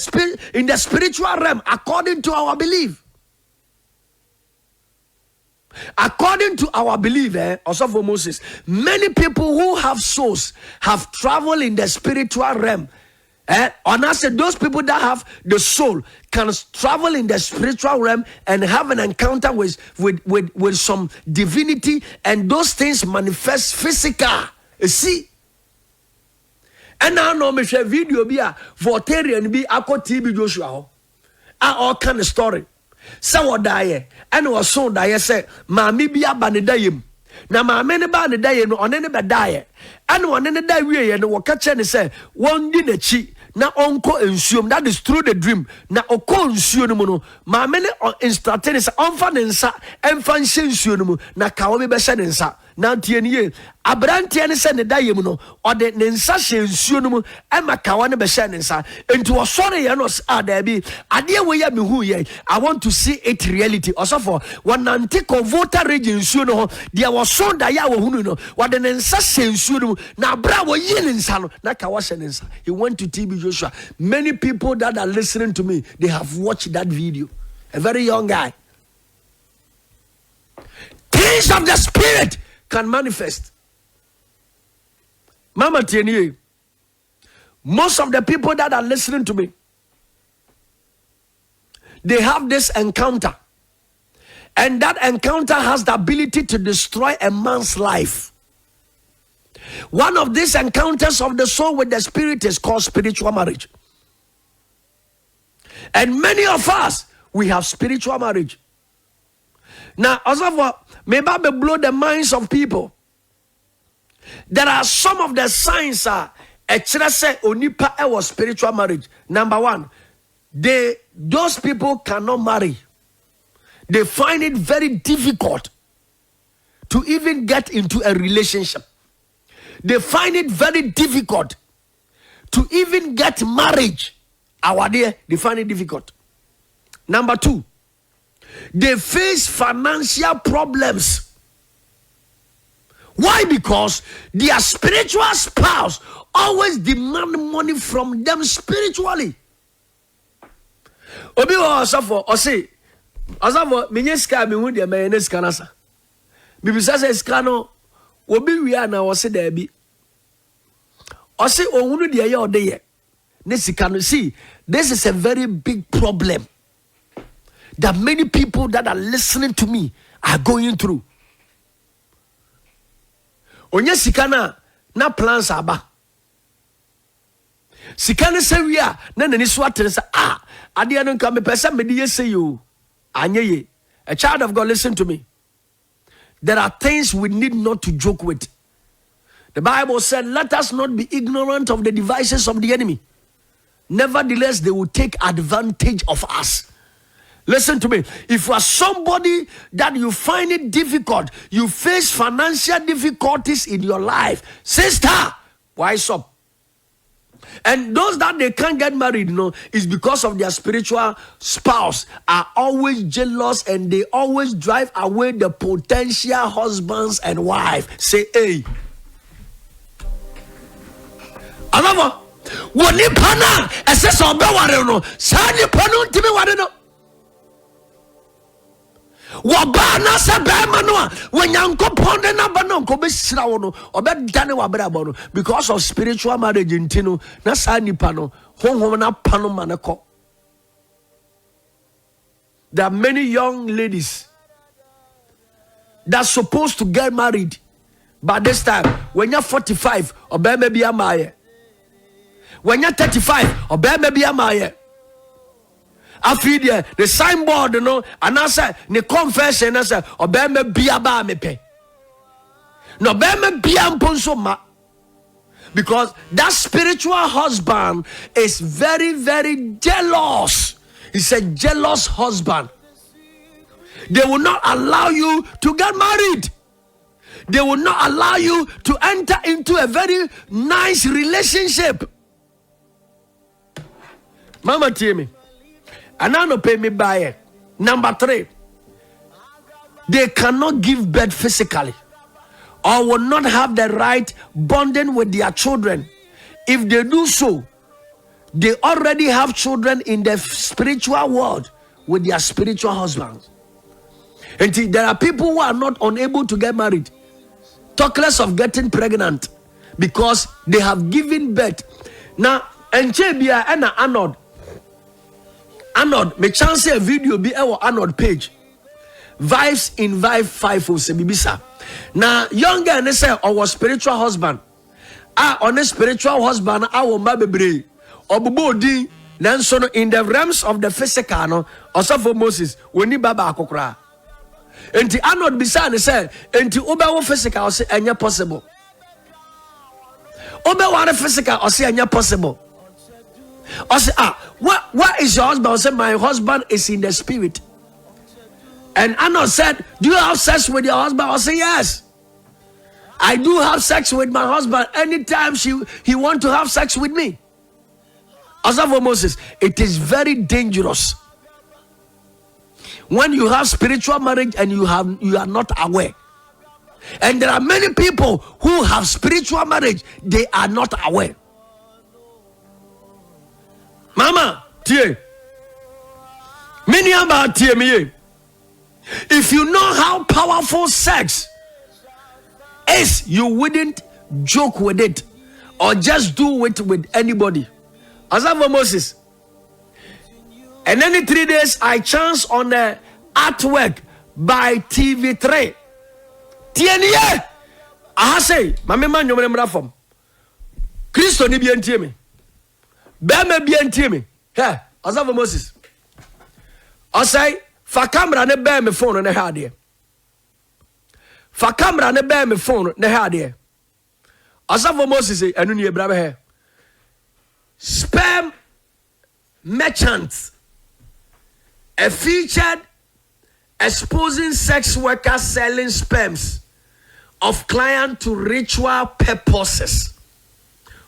spiritual realm, according to our belief. According to our belief, also for Moses, many people who have souls have traveled in the spiritual realm. On us, those people that have the soul can travel in the spiritual realm and have an encounter with some divinity, and those things manifest physical. You see? And now no me share video be a Voltarian be ako TB Joshua all kind of story. So what die and was so die say mammy be a banidayim. Na mammy ne banidayim on any bad die. And one in the die we and what catch and say one dinner chi na uncle ensume that is through the dream. Na oko ensume mammy instantaneous is unfanensa and fancy ensume na kawabi beshanensa. Now TNA Abrantian send the diamono or the Nensa Sunum Emma Kawana Beshanensa into a sorry Yanos Adabi. Adia way who ye. I want to see it reality. Also for one antico voter region suno, there was so Dayawa Huno, what the Nensa Sunum now Bravo Yin Salo, Nakawashanensa. He went to TB Joshua. Many people that are listening to me, they have watched that video. A very young guy. Things of the spirit can manifest. Mama TNA, most of the people that are listening to me, they have this encounter, and that encounter has the ability to destroy a man's life. One of these encounters of the soul with the spirit is called spiritual marriage, and many of us, we have spiritual marriage. Now, also maybe blow the minds of people. There are some of the signs a say onipa was spiritual marriage. Number 1, those people cannot marry. They find it very difficult to even get into a relationship. They find it very difficult to even get marriage. Our dear, they find it difficult. Number 2, they face financial problems. Why? Because their spiritual spouse always demand money from them spiritually. Obi wa asafo osi asafo menye ska me hu de me ne ska nasa. Bibisa se ska no obi wi na osi da bi. Osi ohunu de ye ode ye. Ne sika no. See, this is a very big problem that many people that are listening to me are going through. Onye sika na plans aba. Sika ne se wi a na nani so atere sa ade no nka me pesa me de yese yo. Anye ye. A child of God, listen to me. There are things we need not to joke with. The Bible said, let us not be ignorant of the devices of the enemy. Nevertheless, they will take advantage of us. Listen to me. If you are somebody that you find it difficult, you face financial difficulties in your life, sister, wise up. And those that they can't get married, is because of their spiritual spouse are always jealous and they always drive away the potential husbands and wife. Say, hey. Another. What ni pana? Assess on Beware. Sani panu timi wareno. Wabana se bemanoa when yanko ponde na banon ko be sirawono obe dane wabrabo no because of spiritual marriage intino na sa nipa no honhom na pano maneko. There are many young ladies that's supposed to get married, but this time when you're 45 obe maybe amaye, when you're 35 obe maybe amaye. After the signboard, and I say, the confession, I say, Obama biaba mepe. No, Obama biamponso ma. Because that spiritual husband is very, very jealous. He's a jealous husband. They will not allow you to get married. They will not allow you to enter into a very nice relationship. Mama, tell me. And I don't pay me by it. Number 3, they cannot give birth physically or will not have the right bonding with their children. If they do so, they already have children in the spiritual world with their spiritual husbands. And there are people who are not unable to get married, talk less of getting pregnant, because they have given birth. Now, and Chebia and Arnold, me chance a video be our Arnold page. Vibes in Vibe 507 Bibisa. Now, young girl say our spiritual husband. On a spiritual husband, our baby. Obubodi, Nanson in the realms of the physical, no, also for Moses, when ni baba akokra. Enti Arnold Bisa say, enti oba physical, say anya possible. Oba one physical, or say anya possible. I say, what is your husband? I said, my husband is in the spirit. And Arnold said, do you have sex with your husband? I say, yes. I do have sex with my husband anytime he want to have sex with me. As for Moses, it is very dangerous when you have spiritual marriage and you are not aware. And there are many people who have spiritual marriage, they are not aware. Mama, tie. Many about tie me. If you know how powerful sex is, you wouldn't joke with it or just do it with anybody. As for Moses, and then 3 days I chanced on the artwork by TV3. Tie I say, Mama man you remember from Christo ni bien tie me. Bema bien me. Hey, as of Moses. I say, fa camera ne bear me phone on the hard here. Fa camera ne bear me phone ne hard here. As of Moses, and you brother here. Sperm merchants, a featured exposing sex workers selling sperms of client to ritual purposes.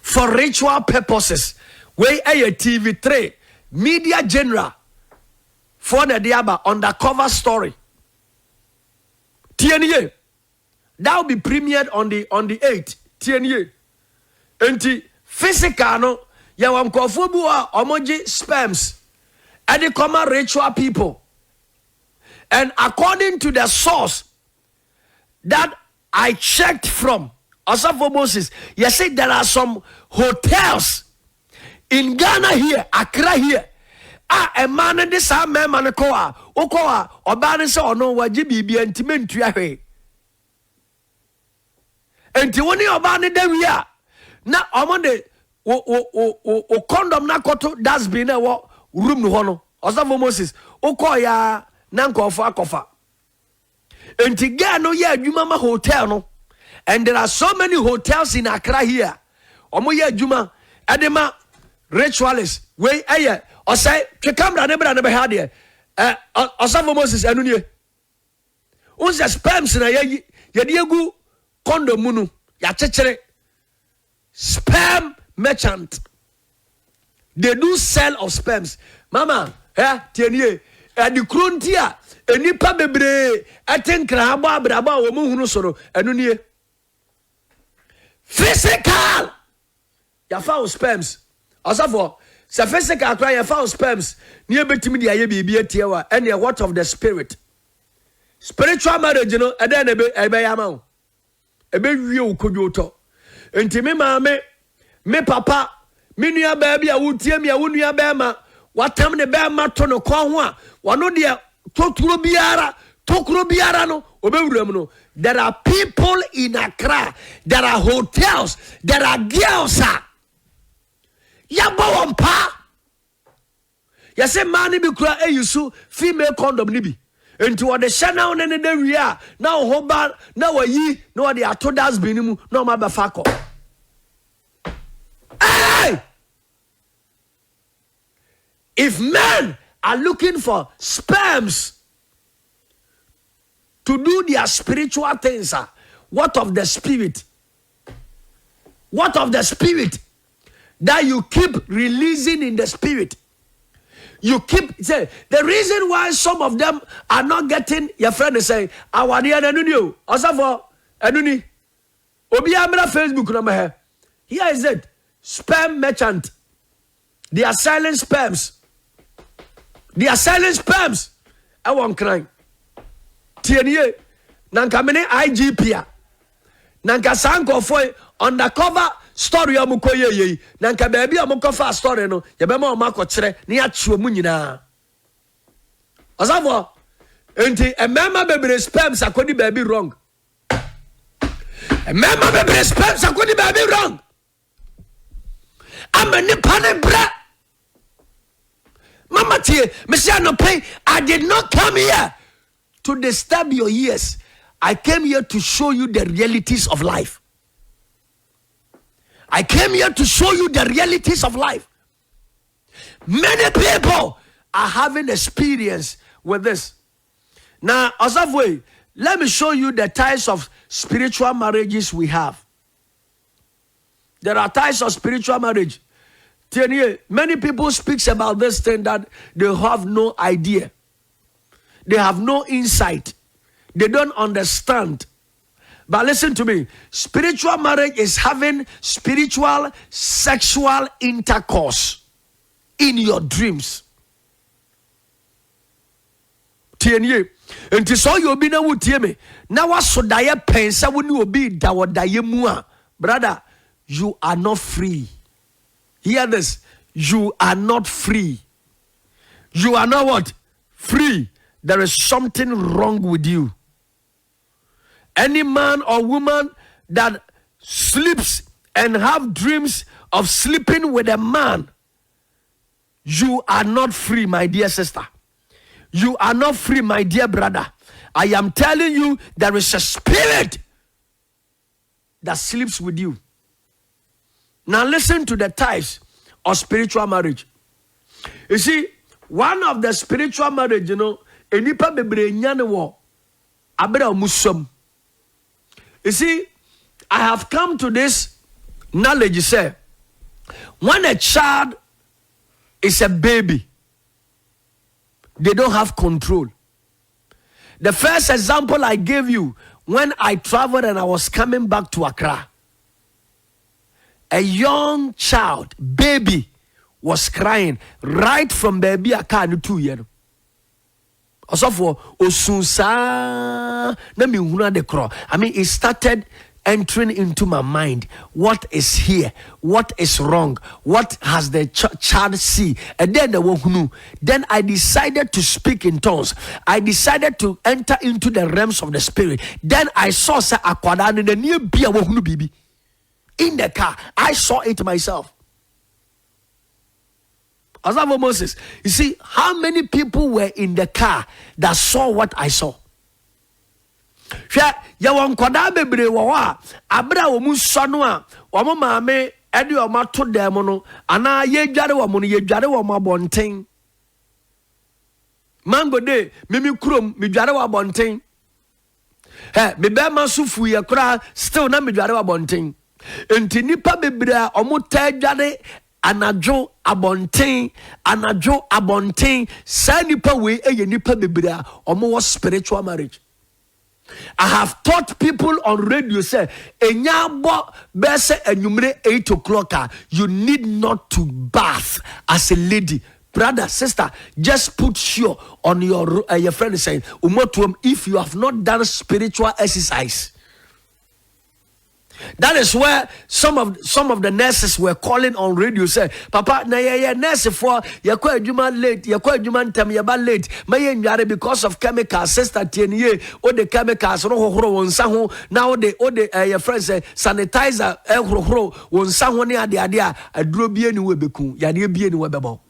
For ritual purposes. We a TV3 media general for the diaba undercover story. TNA that will be premiered on the 8th. TNA. Enti physical no ya wan kofo bu a omoji sperms and the common ritual people. And according to the source that I checked from Osafo Moses, you say there are some hotels in Ghana here, Accra here. A man this a man koa okoa obane se ono waje bibia ntime ntua hwe. Enti woni obane da wi a na omonde o condom na koto dustbin e wo room no ho no. Osafo Moses okoya na nkofo akofa. Enti ga no ye adwuma ma hotel no. And there are so many hotels in Accra here. Omo ye adwuma edema ritualists we eye o say twe camera ne bra ne be ha de Osafo Moses anu nie. Unse sperms na ye de egu condom mu no ya chechere sperm merchant. They do sell of sperms. Mama, tienie the kruntia enipa bebre atenkra abo abraba wo mu hunu soro anu nie. Physical ya found sperms. Osafo se physical cry ya found sperms. Ni ebetimi dia ye bibi atiewa ene what of the spirit. Spiritual marriage no ede na ebe ya ma wo. Ebe wie ukodwo to. Enti me maame me papa me nua ba bia wotie me a wo nua ba ma watam ne ba ma to no kon ho a wono de tokuro biara no obewuram no. There are people in Accra, there are hotels, there are girls yabo wampa ya say man bi kura eyusu female condom ni bi enti wo de shana one ne da wi a na ho ba na wayi na wo de ato dustbin mu na ma ba fa ko. Hey! If men are looking for sperms to do their spiritual things, what of the spirit? What of the spirit that you keep releasing in the spirit? You keep say the reason why some of them are not getting your friend is saying our dear Anunio, Osafo Anuni, Obi Amra Facebook number here is it sperm merchant. They are silent sperms. They are silent sperms. I won't cry. TNA nanka mene IGP a nanka sanko foi undercover story amukoye yi nanka baby amukofa story no ye be ma o makokire ne ya chwo mu nyina Osafo enti emema bebre sperms akodi baby wrong emema bebre sperms akodi baby wrong amani pane bra mama tie me say no pay. I did not come here to disturb your ears. I came here to show you the realities of life. I came here to show you the realities of life. Many people are having experience with this. Now, Osafo, let me show you the types of spiritual marriages we have. There are types of spiritual marriage. Many people speak about this thing that they have no idea. They have no insight. They don't understand. But listen to me. Spiritual marriage is having spiritual sexual intercourse in your dreams. TNA. And to saw you be na wutie me. Na waso daye pensa woni obi da wodaye mu a. Brother, you are not free. Hear this. You are not free. You are not what? Free. There is something wrong with you. Any man or woman that sleeps and have dreams of sleeping with a man, you are not free, my dear sister. You are not free, my dear brother. I am telling you, there is a spirit that sleeps with you. Now listen to the types of spiritual marriage. You see, one of the spiritual marriage, enipa bebre nyane wo abera musum. You see, I have come to this knowledge, say, when a child is a baby, they don't have control. The first example I gave you when I traveled and I was coming back to Accra, a young child, baby, was crying right from baby aka no 2 years. Also for osunsa na me huna de kro. I mean, it started entering into my mind. What is here? What is wrong? What has the child see? And then I decided to speak in tongues. I decided to enter into the realms of the spirit. Then I saw sa akwada in the near bia wohunu bibi in the car. I saw it myself. Asafo Moses, you see how many people were in the car that saw what I saw? Ya won kwada bebre wo a abra wo mu so no a wo mo maame ede o mato dem no ana ye dware wo mo no ye dware wo mo abonten mango de mimi krom mi dware wo abonten me be ma sufu ye kra still na mi dware wo abonten enti nipa bebre a o mo ta dware anadwo abonten sa nipa we eye nipa bebre a o mo wo spiritual marriage. I have taught people on radio say enyabo bese enyumre 8 o'clock you need not to bath as a lady. Brother, sister, just put sure on your friend is saying umotuom if you have not done spiritual exercise. That is where some of the nurses were calling on radio say, Papa, na ye nurse for you kwa adwuma late, you kwa adwuma ntem ye ba late. May nware because of chemicals, sister tienye, o the chemicals no hohoro wonsa ho, na o de your friend say sanitizer hohoro wonsa ho ne ade a aduro bie ni we beku, yade bie ni we bebo.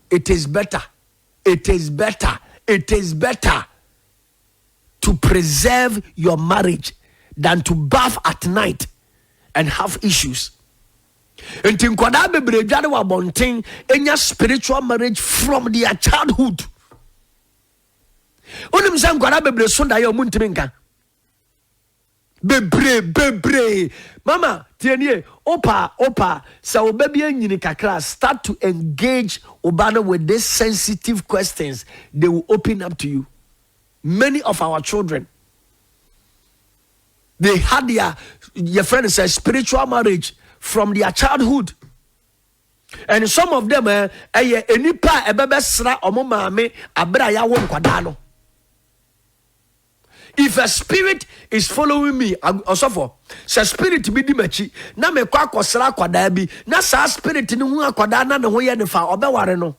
It is better to preserve your marriage than to bath at night and have issues. Enti nkwada bebre dware wa bonten enya spiritual marriage from their childhood. Onim se nkwada bebre so da ye omuntimi nka. Bebre. Mama, tienie, opa, so obabi anyini kakra start to engage obana with these sensitive questions. They will open up to you. Many of our children, they had your friend says spiritual marriage from their childhood. And some of them enipa ebebesra omo maame abra ya wo nkwada no. If a spirit is following me, osofo, say spirit bi di machi na me kwa akosra kwada bi na sa spirit ni hu akwada na ne ho ye ne fa obeware no.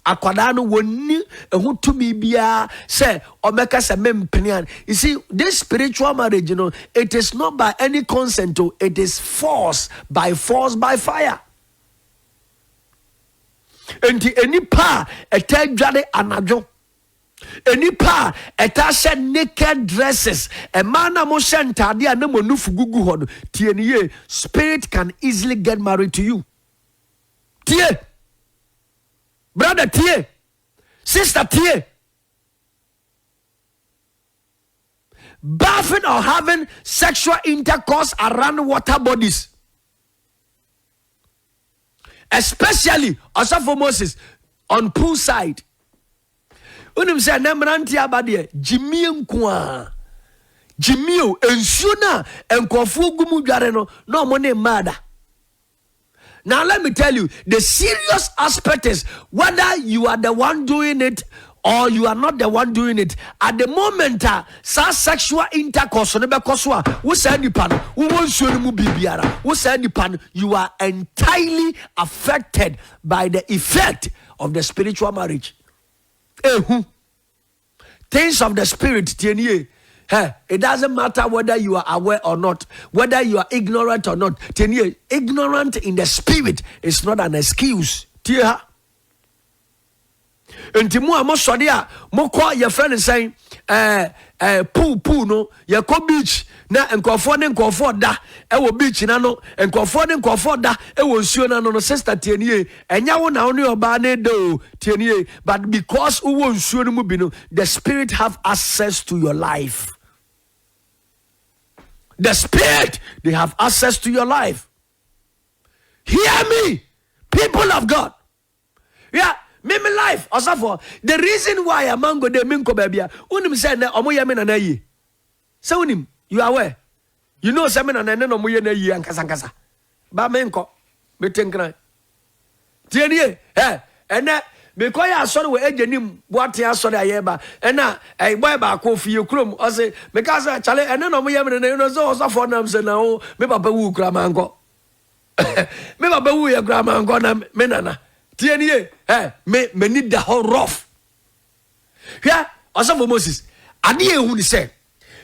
Akwada no woni ehu tumi bia say omeka say mempenian. You see, this spiritual marriage, you know, it is not by any consent, it is force by fire. Enti enipa etadware anadwo, enipa etashe naked dresses, a man na mo shentade a na mo nufu gugu ho no tieniye, spirit can easily get married to you. Tie brother, tie sister, tie bathing or having sexual intercourse around water bodies, especially also for Moses on poolside. Unim say nemranti abade Jimmy nkwa Jimmy ensuna enkofu gumu dware no mo ne mada. Now let me tell you, the serious aspect is whether you are the one doing it or you are not the one doing it. At the moment, sexual intercourse, you are entirely affected by the effect of the spiritual marriage. Things of the spirit, it doesn't matter whether you are aware or not, whether you are ignorant or not. Ignorant in the spirit is not an excuse. Enti mu a mo sode a mo call your friend saying pool no ye ko beach na nkofo ne nkofo da e wo beach na no nkofo ne nkofo da e wo nsuo na no sister tienie enya wo na wo ne oba ne do tienie, but because wo nsuo no mu bi no, the spirit have access to your life. The spirit, they have access to your life. Hear me, people of God. Yeah. Me life also for the reason why a mango de minko babia unim say na omo yame na yi So you are aware. You know something and then no more na yi ankasa. Ba menko. Me tenkran. Tienie ene because ya sorry we ejenim boatia sorry ayeba ena boy ba ko fie krom o say because chale ene no mo yem ne no so for nam say na o me papa wu kra manko me papa wu ye kra manko na me nana tienie me need the whole rough hia also for Moses ade ehun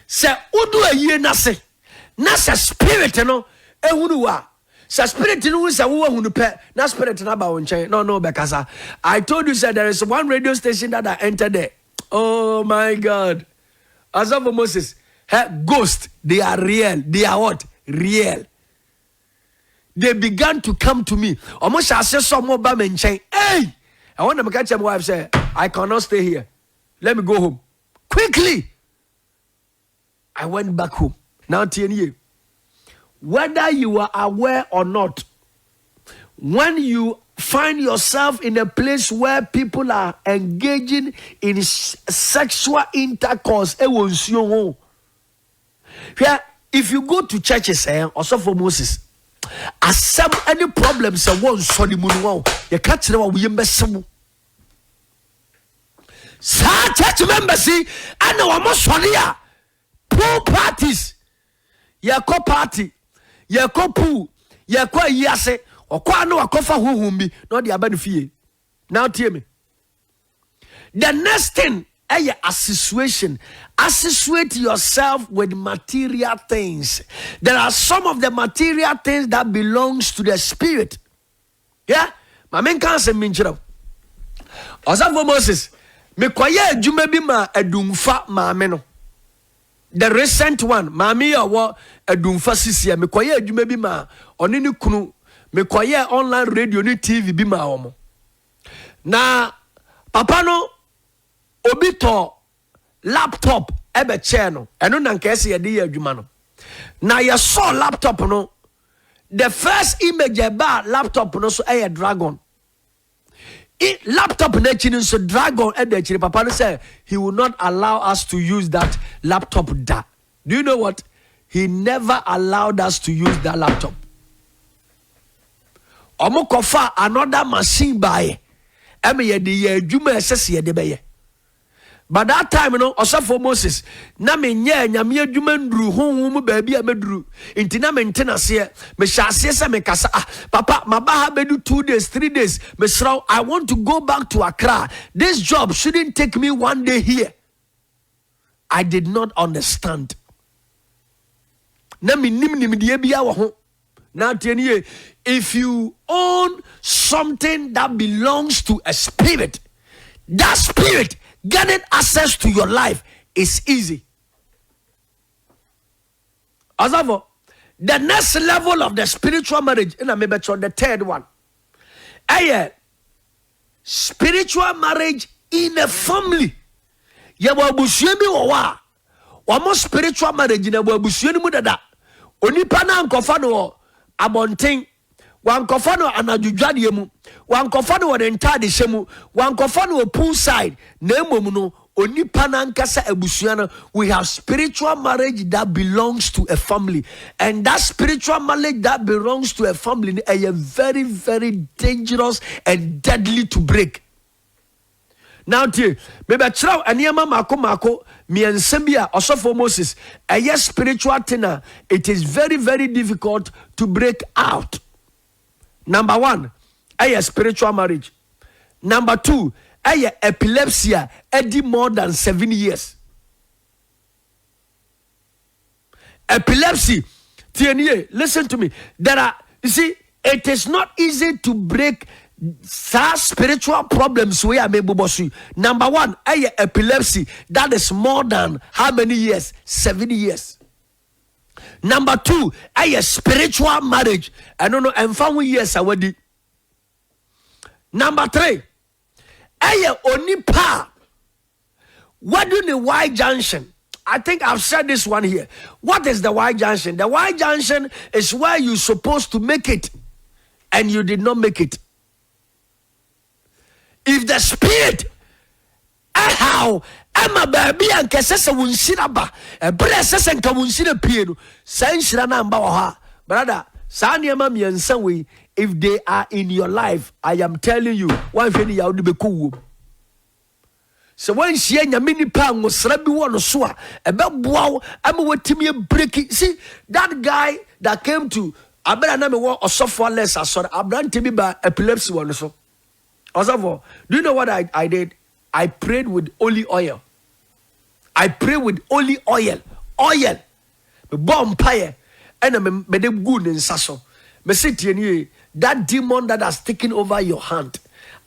say udu ayie na se na se spirit no ehunu wa. So spirit no say wo hunu pe na spirit na ba won chen no bekasa. I told you said there is one radio station that I entered there. Oh my God. As of Moses, ghost, they are real. They are what? Real. They began to come to me. Almost I said some more ba men chen. Hey! I want to catch my wife say, I cannot stay here. Let me go home. Quickly. I went back home. Now TNA. Whether you are aware or not, when you find yourself in a place where people are engaging in sexual intercourse, if you go to churches, also for Moses, as some any problems, you can't say what we embezzle. Church members, I know I'm not poor parties, your co-party. Ye kopu ye kwa yase okwa no akofa huhumbi no de aba no fie now tie me the next thing associate yourself with material things. There are some of the material things that belongs to the spirit. Yeah, my main cancer minchira osafo Moses me kwaye adwuma bi ma adumfa maame no. The recent one, mami awo adumfa sisia me koye adwuma bi ma oni ni kunu me koye online radio ni TV bi ma omo. Na papa no obi to laptop ebe che no eno na nka ese ye de adwuma no. Na ye saw laptop no, the first image about laptop no so a dragon. Laptop nature so dragon and the papa said he will not allow us to use that laptop. Do you know what? He never allowed us to use that laptop. Omo kofa another machine by eme ye juma esese ye de beye. But that time also for Moses na me nye nyame adwuma nduru honhom baabi a meduru inti na me ntenase me hyase se me kasa papa maba ha bedu 2 days 3 days me sraw I want to go back to Accra. This job shouldn't take me 1 day here. I did not understand. Na me nim de bia wo ho na tienie if you own something that belongs to a spirit, that spirit getting access to your life is easy. Asavo, the next level of the spiritual marriage, in a maybe the third one, spiritual marriage in a family. Yawa bushemi wa wamo spiritual marriage in a busheni mudada. Onipa na nkofano abonten. Wankofano anadwudwade mu wankofano won entade hyemu wankofano poolside na emom no onipa na nkasa abusua no. We have spiritual marriage that belongs to a family, and that spiritual marriage that belongs to a family is very very dangerous and deadly to break. Now tie maybe chiraw aniema mako miensa bia osofo Moses spiritual thing. It is very very difficult to break out. Number 1, spiritual marriage. Number 2, epilepsy, more than 7 years. Epilepsy, listen to me. You see, it is not easy to break spiritual problems where I may be. Number 1, epilepsy, that is more than how many years? 7 years. Number 2, spiritual marriage. I don't know, and 5 years already. Number 3, onipa. What do the Y junction? I think I've said this one here. What is the Y junction? The Y junction is where you're supposed to make it, and you did not make it. If the spirit how Emma baby and Cassessa won Sinaba, a blessed and come on Sina Piano, San Shirana Baha, brother, Sanya Mammy and Sunway, if they are in your life, I am telling you, one penny out to be cool. So when she and your mini pound was slappy one or swa, about wow, I'm what Timmy breaking. See, that guy that came to I better name or software less. I saw Abraham Timmy by epilepsy one so. Also, do you know what I did? I prayed with holy oil. I prayed with holy oil. Oil. The bomb fire. And I made them good in Sasso. That demon that has taken over your hand,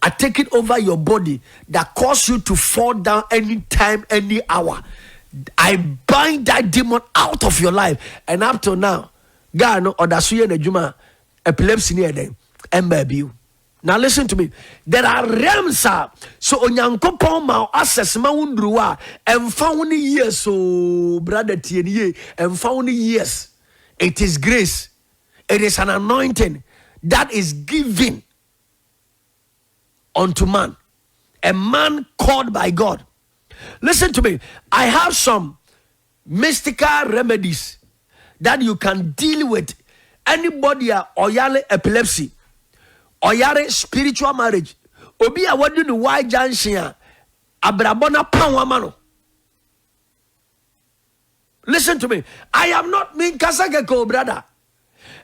are taking over your body, that cause you to fall down anytime, any hour. I bind that demon out of your life. And up to now, God no odasuye na juma epilepsy near them. And baby. Now listen to me. There are realms, so onyankopon ma access ma wundruwa and found years, so brother TNA and found years. It is grace. It is an anointing that is given unto man. A man called by God. Listen to me. I have some mystical remedies that you can deal with anybody oyale epilepsy. Oyare spiritual marriage. Obi a wadu ni why junction abrabona panwa mano. Listen to me. I am not mean kasageko brother.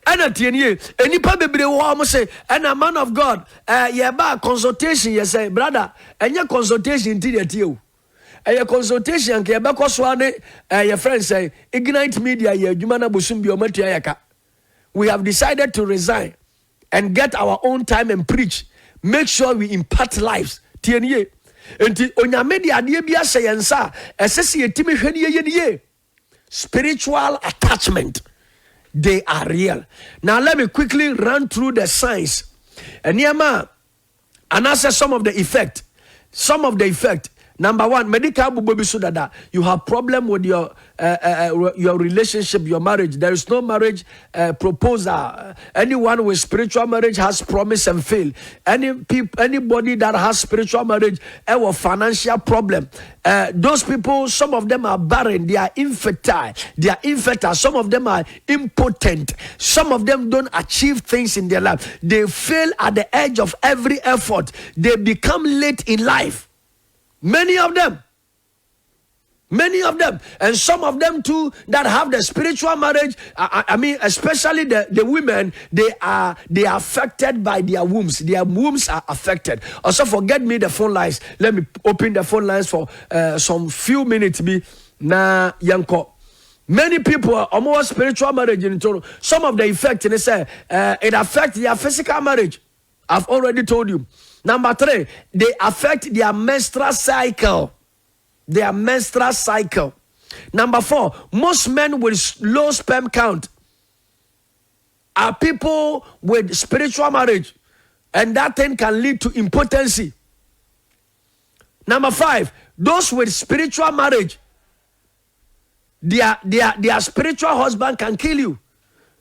And at any probably will say, and a man of God, ba consultation, you say, brother, and your consultation did you. And your consultation, your friends say, Ignite Media, Jumana Busumbi Omatiaka. We have decided to resign and get our own time and preach. Make sure we impart lives. TNA. And on your media, dear say, and sir, associate Timmy, spiritual attachment. They are real. Now let me quickly run through the signs. And Yama, and answer some of the effect. Some of the effect. Number one, medical bubobi so that you have problem with your relationship, your marriage. There is no marriage proposal. Anyone with spiritual marriage has promise and fail. Anybody that has spiritual marriage have a financial problem. Those people, some of them are barren. They are infertile. Some of them are impotent. Some of them don't achieve things in their life. They fail at the edge of every effort. They become late in life. Many of them, and some of them too that have the spiritual marriage. I mean, especially the women, they are affected by their wombs. Their wombs are affected. Also, forget me the phone lines. Let me open the phone lines for some few minutes. Be na yanko. Many people are almost spiritual marriage in total. Some of the effect, and they say it affects their physical marriage. I've already told you. Number 3, they affect their menstrual cycle. Number 4, most men with low sperm count are people with spiritual marriage, and that thing can lead to impotency. Number 5, those with spiritual marriage, their spiritual husband can kill you.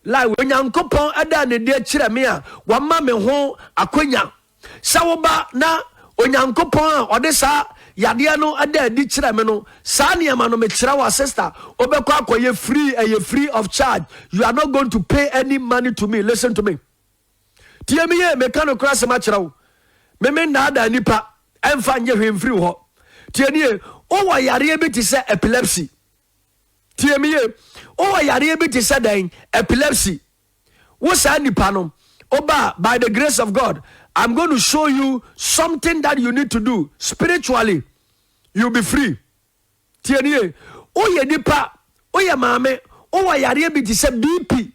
Like when yankopon ada ne de kire me a wa ma me ho akonya sawoba na onyankopon odesa yade no ada di kire me no sa ne ma no me kire wa sister obekọ akoye free of charge. You are not going to pay any money to me. Listen to me. Tie me ye me kan okra se ma kire wo me na ada nipa emfa nye hwem free ho. Tie ne o wa yare bi ti se epilepsy. Tie me ye o yare bi ti say den epilepsy. Wo sa nipa no oba by the grace of God, I'm going to show you something that you need to do spiritually. You'll be free. Tie nie o ye nipa o ye maame o yare bi ti say BP.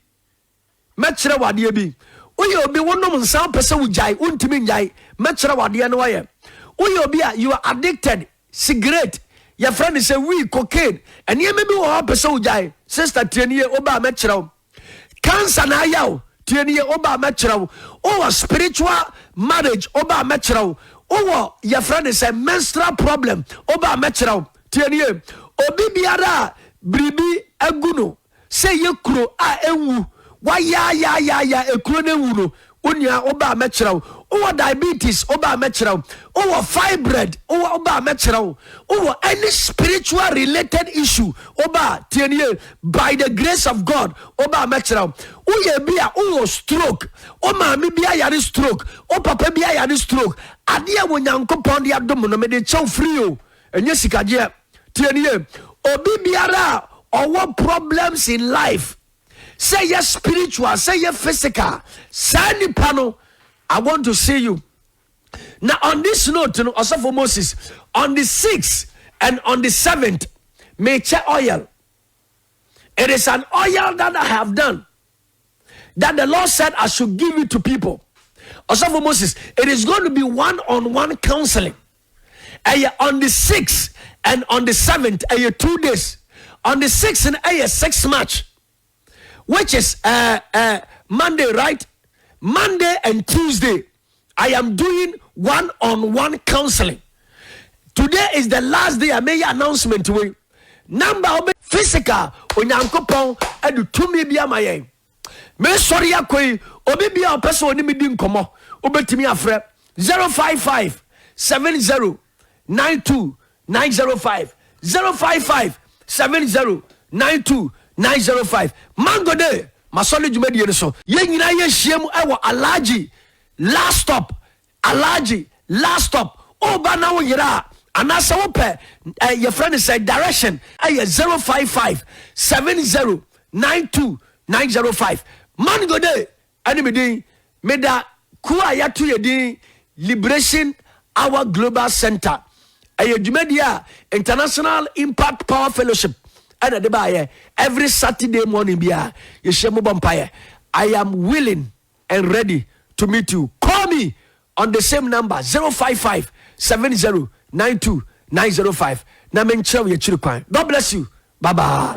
Mekere wade bi. O ye obi wonom nsan pese wo jai untimi njai. Mekere wade no waye. O ye obi a you are addicted cigarette. Your friend is a weed cocaine, and you may be a person who sister Tiania Oba Metro. Cancer na yao, Tiania Oba Metro, or spiritual marriage Oba Metro, or your friend is a menstrual problem Oba Metro, Tiania, Obibiara, Bribi, Aguno, say you crew, ewu, why ya, a crone wuno, unya oba mekyerɛw o diabetes oba mekyerɛw o fibroid oba mekyerɛw o any spiritual related issue oba tienie by the grace of God oba mekyerɛw uye bia o stroke o maame bia yare stroke o papa bia yare stroke ade a wonyankopɔn de adom no me de kyɛw free o enye sikaje tienie obi biara owo problems in life. Say yes spiritual, say yes physical. Say nipa no, I want to see you. Now on this note, also for Moses, on the 6th and on the 7th, meche oil. It is an oil that I have done, that the Lord said I should give it to people. Also for Moses, it is going to be one-on-one counseling. And on the 6th and on the 7th, 2 days. On the 6th and 6 March. Which is Monday, right? Monday and Tuesday, I am doing one-on-one counseling. Today is the last day I made an announcement to number of physical onyankopon edu tumi bia mayen. Me sorry akoi obi bia person oni me di nkomo obetimi afre 055 70 92 905 055 70 92 905 mango day masole djumadi ne so ye nyina ye hyiam ewo alaji last stop oba na wo yira anasa wo pe your friend said direction 055 70 92 905 mango day ani me meda kuwa ya to ye din liberation our global center djumadi international impact power fellowship. And at the every Saturday morning, I am willing and ready to meet you. Call me on the same number 055 70 92 905. God bless you. Bye bye.